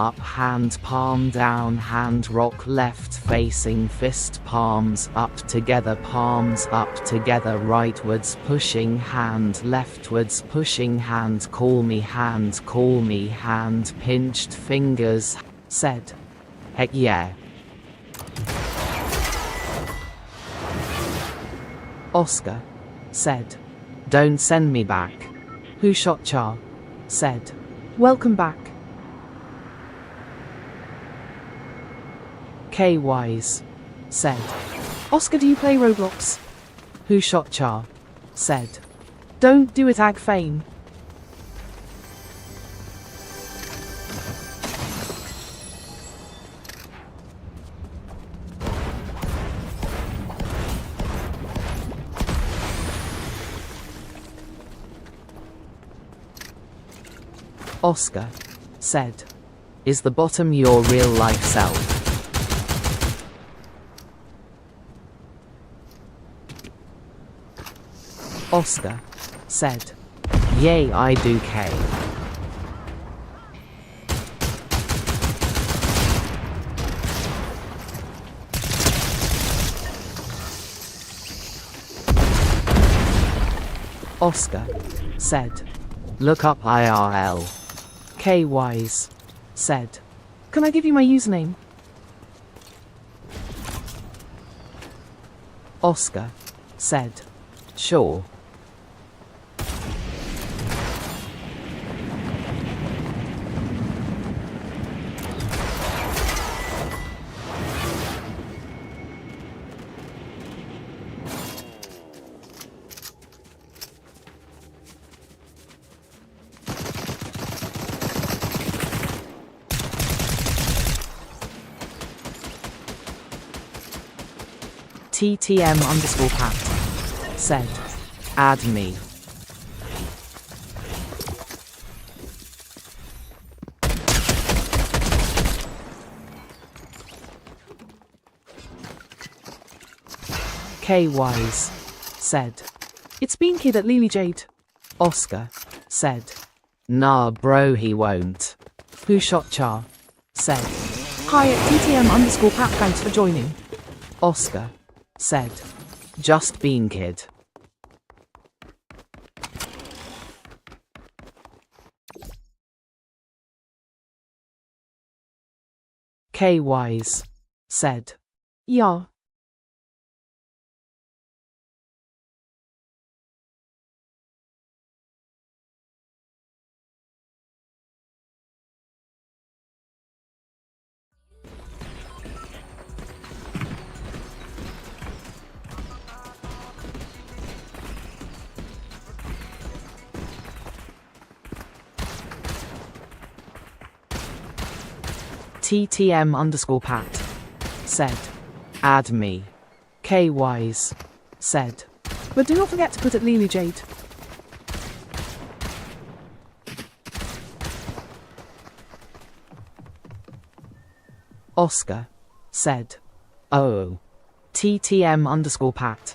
down, hand rock, left facing fist, palms up together, rightwards, pushing hand, leftwards, pushing hand, call me hand, pinched fingers said, "Heck yeah." Oscar said, "Don't send me back." Who shot Char said, "Welcome back." Kay Wise said, "Oscar, do you play Roblox?" Who shot Char said, "Don't do it, Ag Fame." Oscar said, "Is the bottom your real life self?" Oscar said, "Yay, I do K." Oscar said, "Look up IRL." Kay Wise said, "Can I give you my username?" Oscar said, "Sure." TTM_Pat said, "Add me." Kay Wise said, "It's Bean Kid at Lily Jade." Oscar said, "Nah bro, he won't." Who shot Char said, "Hi at TTM_Pat, thanks for joining." Oscar said, "Just Bean Kid." Kay Wise said, "Yeah." TTM_Pat said, add me. Kwise said, but do not forget to put at Lily Jade. Oscar said, oh. TTM_Pat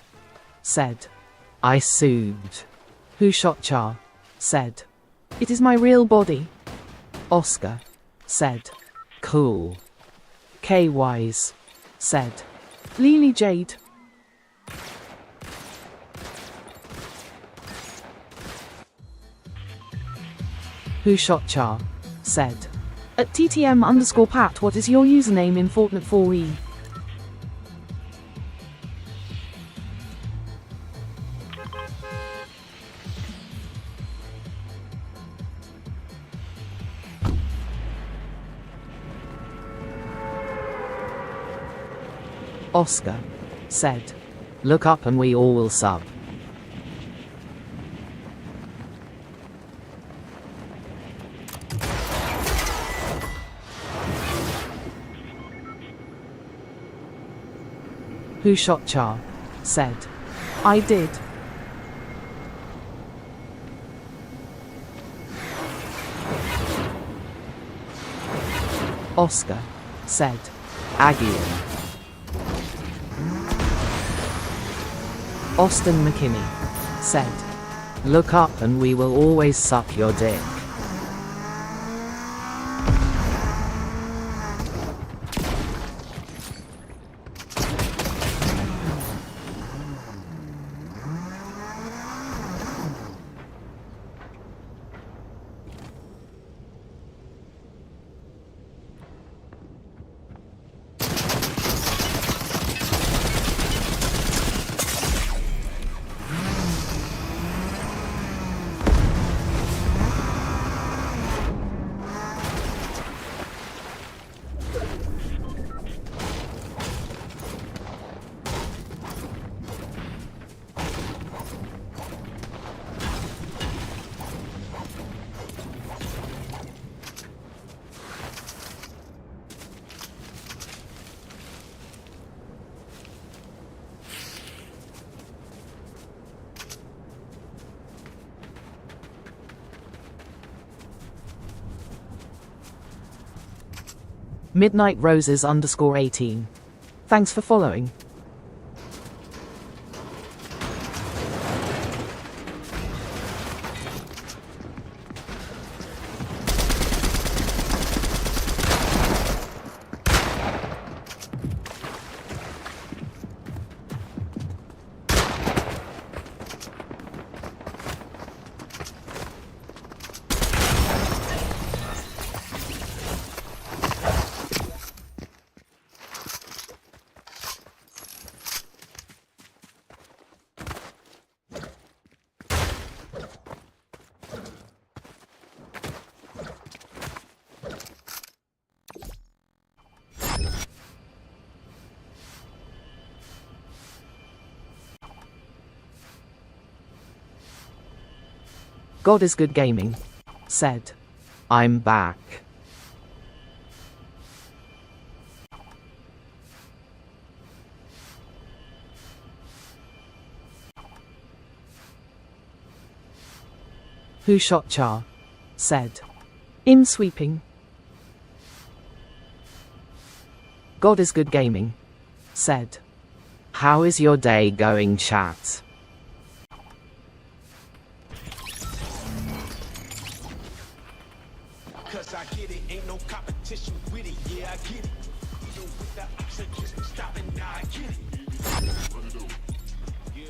said, I sued. Who shot Char said, it is my real body. Oscar said, cool. Kwise said, Lily Jade. Who shot Char said, at TTM_Pat, what is your username in Fortnite 4E? Oscar said, look up and we all will sub. Who shot Char said, I did. Oscar said, Agian. Austin McKinney said, look up and we will always suck your dick. Midnight Roses _18. Thanks for following. God is Good Gaming said, I'm back. Who shot Char said, in sweeping. God is Good Gaming said, how is your day going, chat? Cause I get it, ain't no competition with it, yeah, I get it. So with the oxygen stopping, now I get it. Yeah.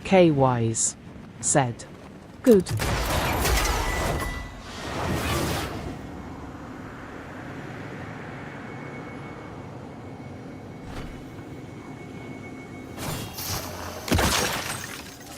Kwise said, good.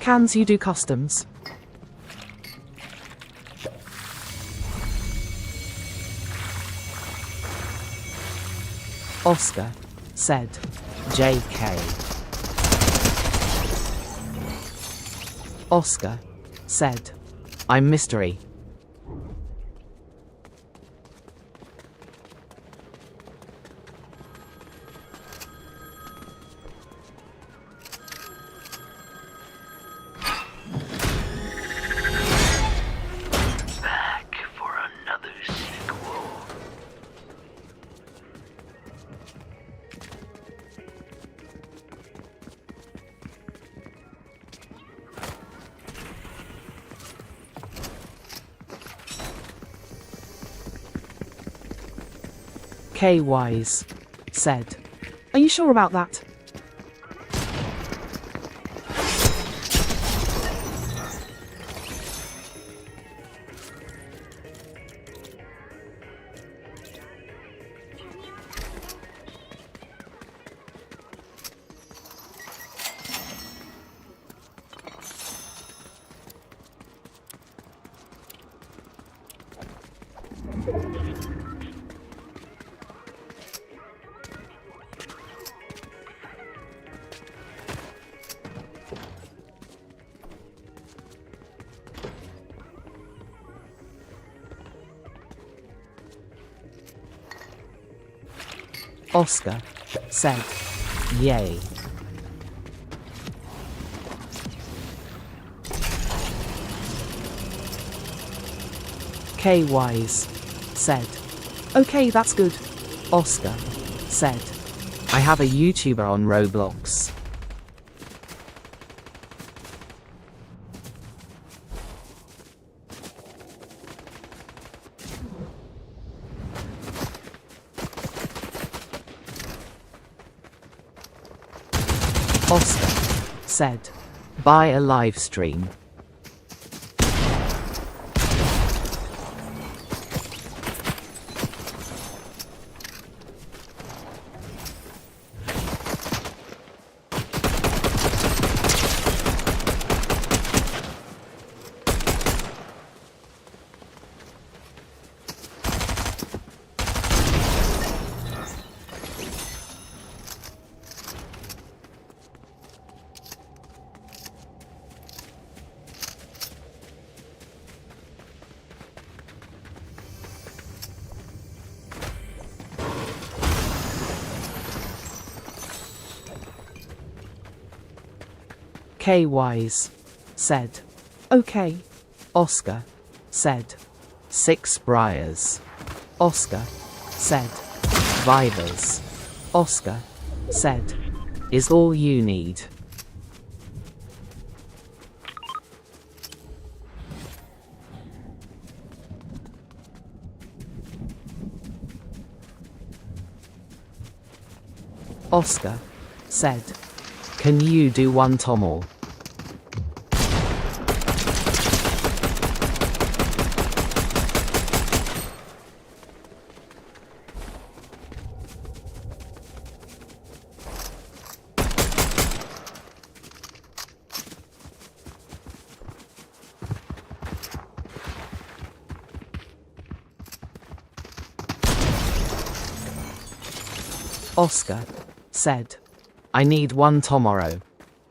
Cans you do customs? Oscar said, JK. Oscar said, I'm mystery. Back for another sequel. K-Wise said, are you sure about that? Oscar said, yay. K-Wise said, okay, that's good. Oscar said, I have a YouTuber on Roblox. Oscar said, buy a live stream. K-Wise said, okay. Oscar said, 6 briars. Oscar said, vivers. Oscar said, is all you need. Oscar said, can you do one tomahawk? Oscar said, I need one tomorrow.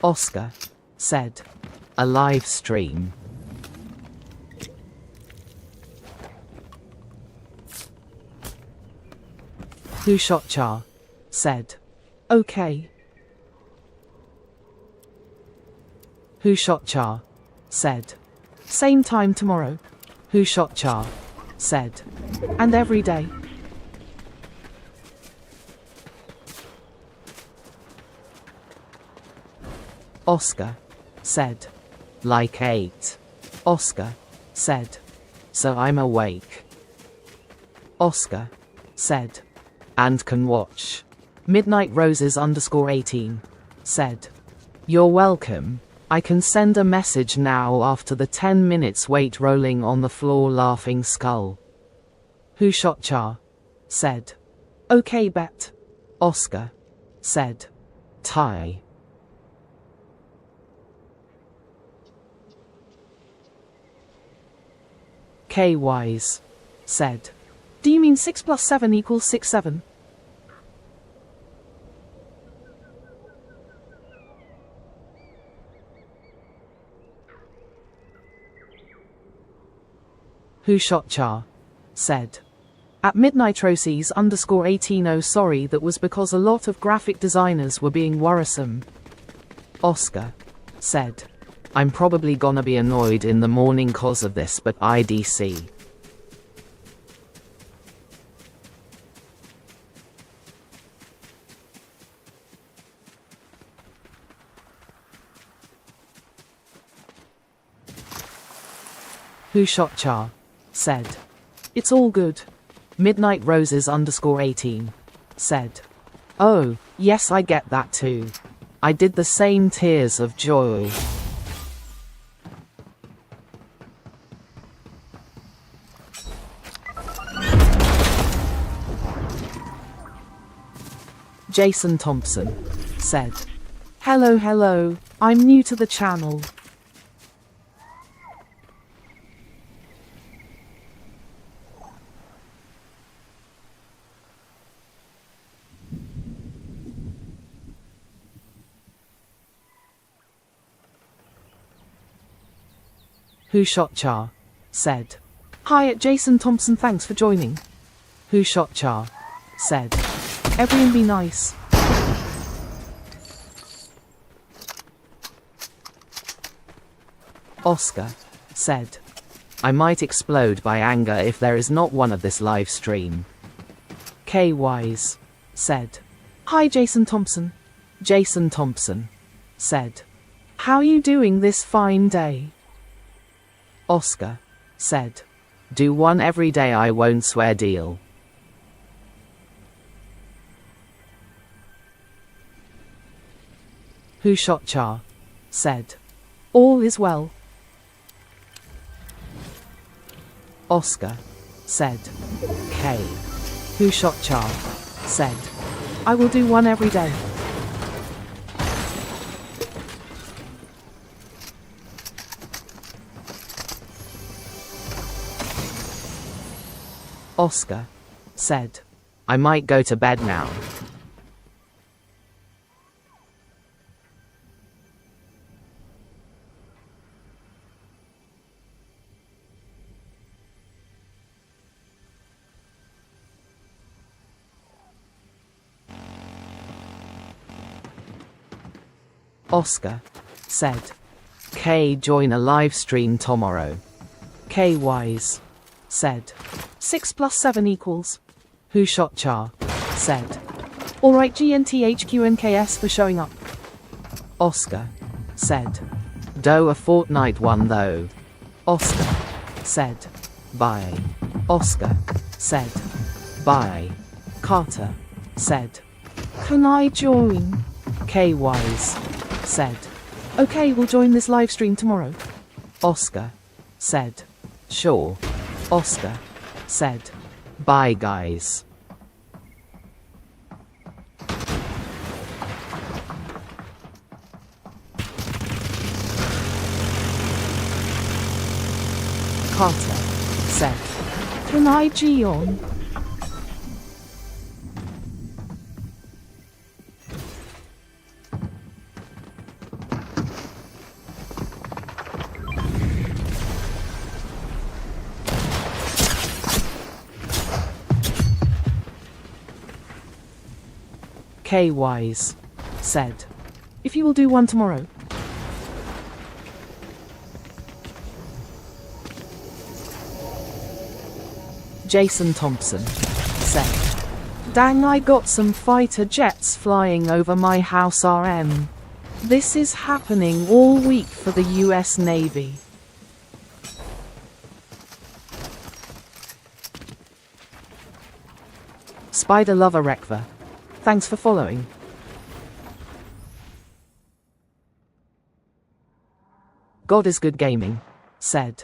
Oscar said, a live stream. Who shot Char said, okay. Who shot Char said, same time tomorrow. Who shot Char said, and every day. Oscar said, like 8. Oscar said, so I'm awake. Oscar said, and can watch. Midnight Roses _18 said, you're welcome. I can send a message now after the 10 minutes wait rolling on the floor laughing skull. Who shot Char said, okay bet. Oscar said, tie. K Wise said. Do you mean 6 plus 7 equals 6-7? Who shot Char said. At midnightroses _18 oh sorry, that was because a lot of graphic designers were being worrisome. Oscar said. I'm probably gonna be annoyed in the morning cause of this, but IDC. Who shot Char said. It's all good. Midnight Roses _18 said. Oh, yes, I get that too. I did the same, tears of joy. Jason Thompson said. Hello, I'm new to the channel. Who shot Char said. Hi, at Jason Thompson, thanks for joining. Who shot Char said. Everyone be nice. Oscar said. I might explode by anger if there is not one of this live stream. K Wise said. Hi, Jason Thompson. Jason Thompson said. How you doing this fine day? Oscar said. Do one every day, I won't swear, deal. Who shot Char said. All is well. Oscar said. K. Who shot Char said. I will do one every day. Oscar said. I might go to bed now. Oscar said. K, join a live stream tomorrow. K Wise said. 6 plus 7 equals. Who shot Char said. Alright, GNTHQNKS for showing up. Oscar said. Do a Fortnite one though. Oscar said. Bye. Oscar said. Bye. Carter said. Can I join? K Wise said. Okay, we'll join this live stream tomorrow. Oscar said. Sure. Oscar said. Bye guys. Carter said. Can I G-on? K Wise said. If you will do one tomorrow. Jason Thompson said. Dang, I got some fighter jets flying over my house RM. This is happening all week for the US Navy. Spider Lover Rekva. Thanks for following. God is good gaming said.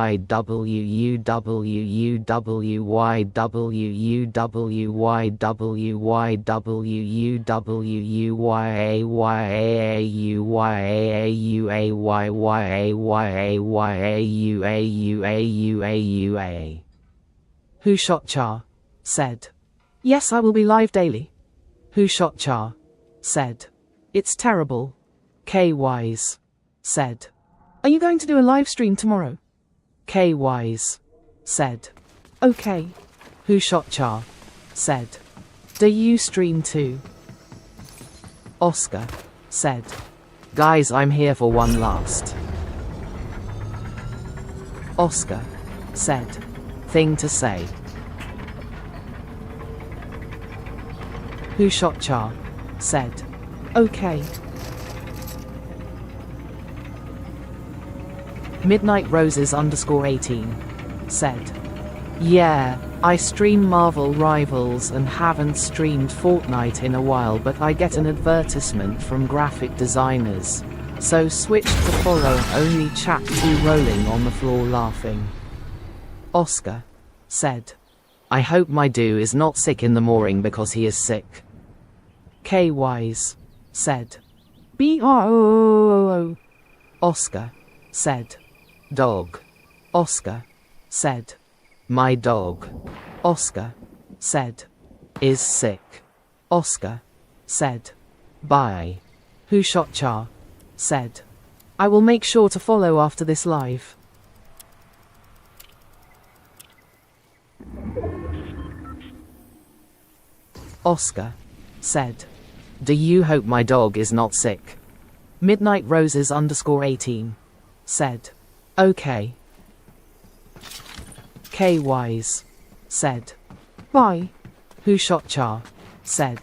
Who shot Cha? Said. Yes, I will be live daily. Who shot Cha? Said. It's terrible. K Wise. Said. Are you going to do a live stream tomorrow? K Wise. Said. Okay. Who shot Cha? Said. Do you stream too? Oscar. Said. Guys, I'm here for one last. Oscar. Said. Thing to say. Who shot Cha? Said. Okay. Midnight Roses _18 said. Yeah, I stream Marvel Rivals and haven't streamed Fortnite in a while, but I get an advertisement from graphic designers. So switched to follow only chat 2 rolling on the floor laughing. Oscar said. I hope my do is not sick in the morning because he is sick. K Wise said. B-R-O-O-O-O. Oscar said. Dog. Oscar said. My dog. Oscar said. Is sick. Oscar said. Bye. Who shot Cha? Said. I will make sure to follow after this live. Oscar said. Do you hope my dog is not sick? Midnight Roses _18 said. Okay. K Wise said. Bye. Who shot Cha? Said.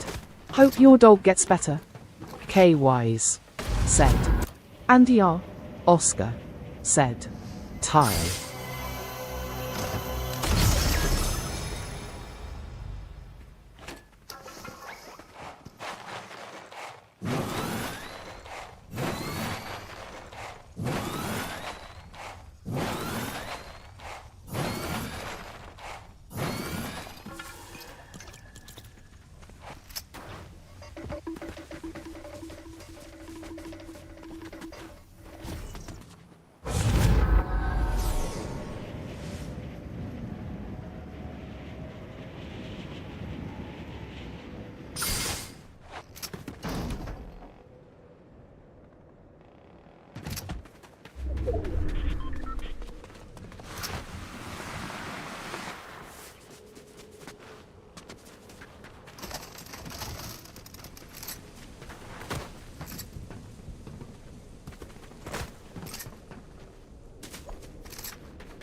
Hope your dog gets better. K Wise said. And yeah. Oscar said. Tie.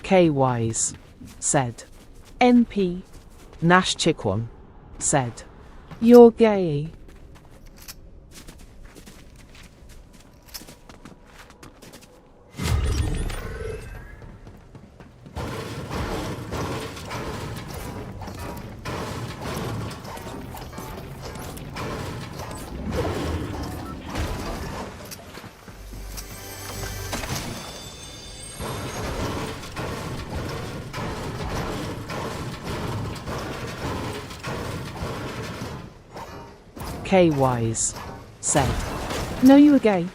K Wise said. NP. Nash Chikwon said. You're gay. K Wise said. No, you were gay.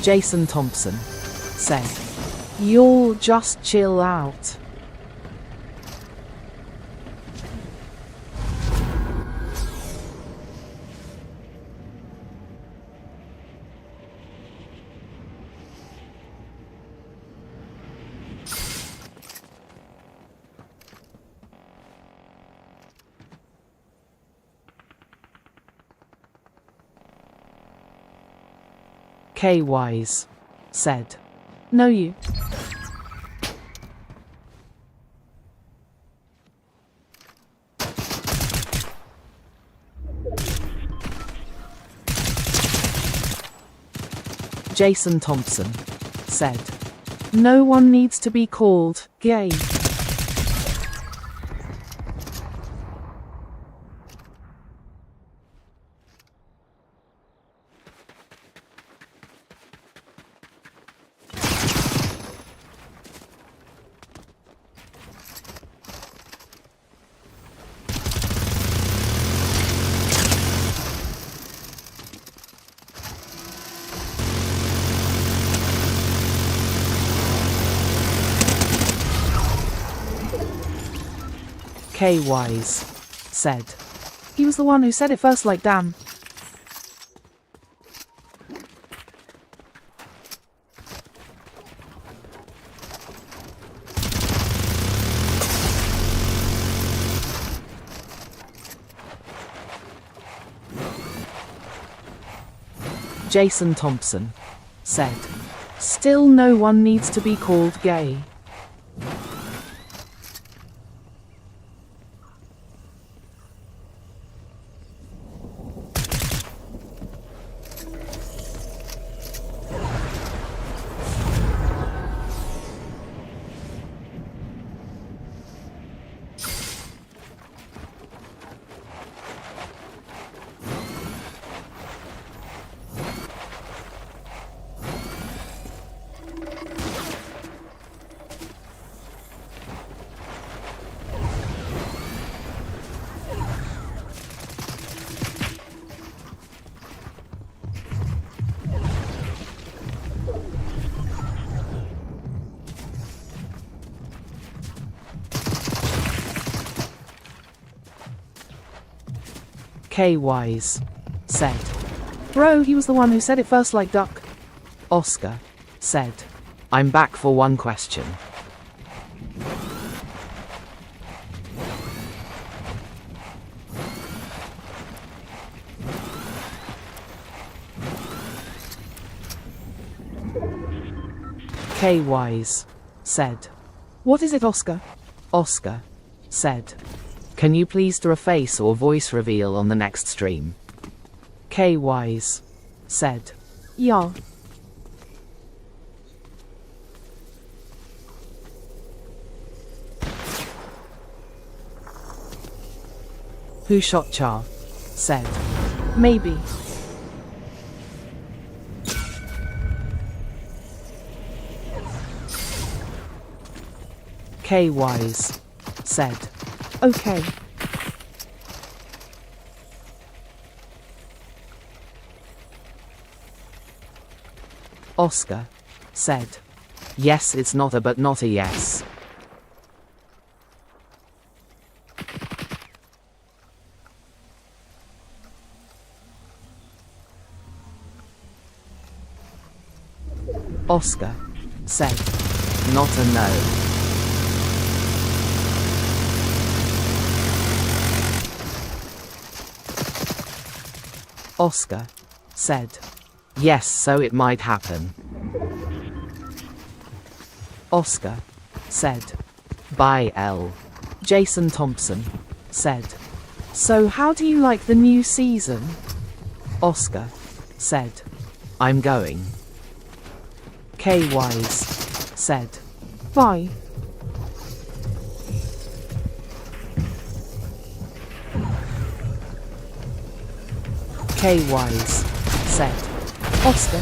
Jason Thompson said. You'll just chill out. K Wise said, "No you." Jason Thompson said, "No one needs to be called gay." K Wise said, "He was the one who said it first, like damn." Jason Thompson said, "Still no one needs to be called gay." K Wise said, "Bro, he was the one who said it first, like duck." Oscar said, "I'm back for one question." K Wise said, "What is it, Oscar?" Oscar said, "Can you please do a face or voice reveal on the next stream?" K Wise said, "Yeah." Who Shot Char said, "Maybe." K Wise said, "Okay." Oscar said, "Yes, it's not a but not a yes." Oscar said, "Not a no." Oscar said, "Yes, so it might happen." Oscar said, "Bye, L." Jason Thompson said, "So how do you like the new season?" Oscar said, "I'm going." K Wise said, "Bye." K Wise said, "Oscar."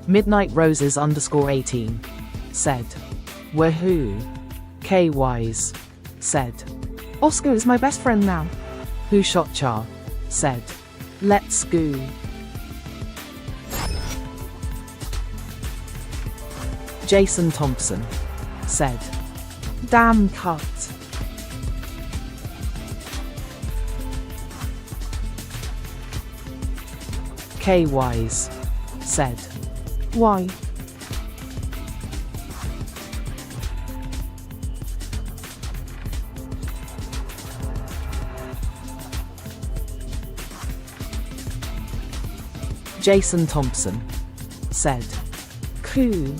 Midnight Roses _18 said, "Woohoo." K Wise said, "Oscar is my best friend now." Who Shot Char said, "Let's go." Jason Thompson said, "Damn cut." K-Wise said. Why? Jason Thompson said. Cool.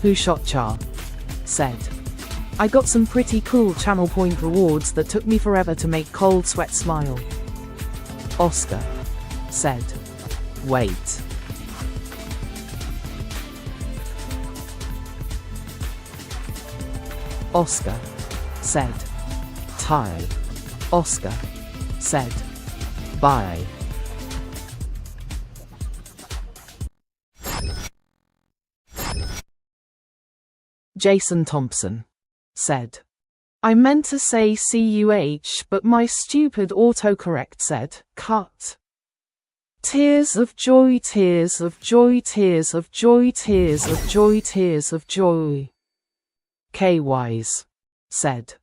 Who Shot Char said. I got some pretty cool channel point rewards that took me forever to make Cold Sweat smile. Oscar said. Wait. Oscar said. Tie. Oscar said. Bye. Jason Thompson said. I meant to say CUH, but my stupid autocorrect said, cut. Tears of joy, tears of joy, tears of joy, tears of joy, tears of joy. K-Wise said.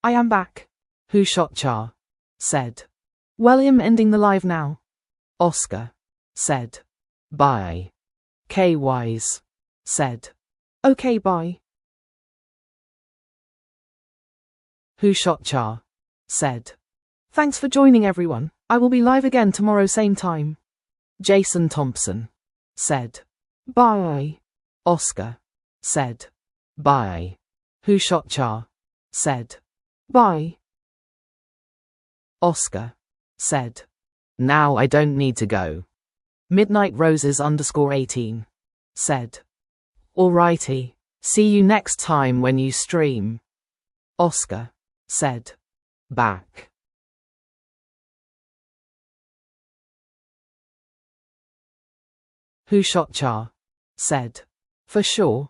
I am back. Who Shot Char said. Well, I'm ending the live now. Oscar said. Bye. K-Wise said. Okay, bye. Who Shot Char said. Thanks for joining, everyone. I will be live again tomorrow same time. Jason Thompson said. Bye. Oscar said. Bye. Who Shot Char said. Bye. Oscar said. Now I don't need to go. Midnight Roses _18 said. Alrighty. See you next time when you stream. Oscar said. Back. Who Shot Char said. For sure.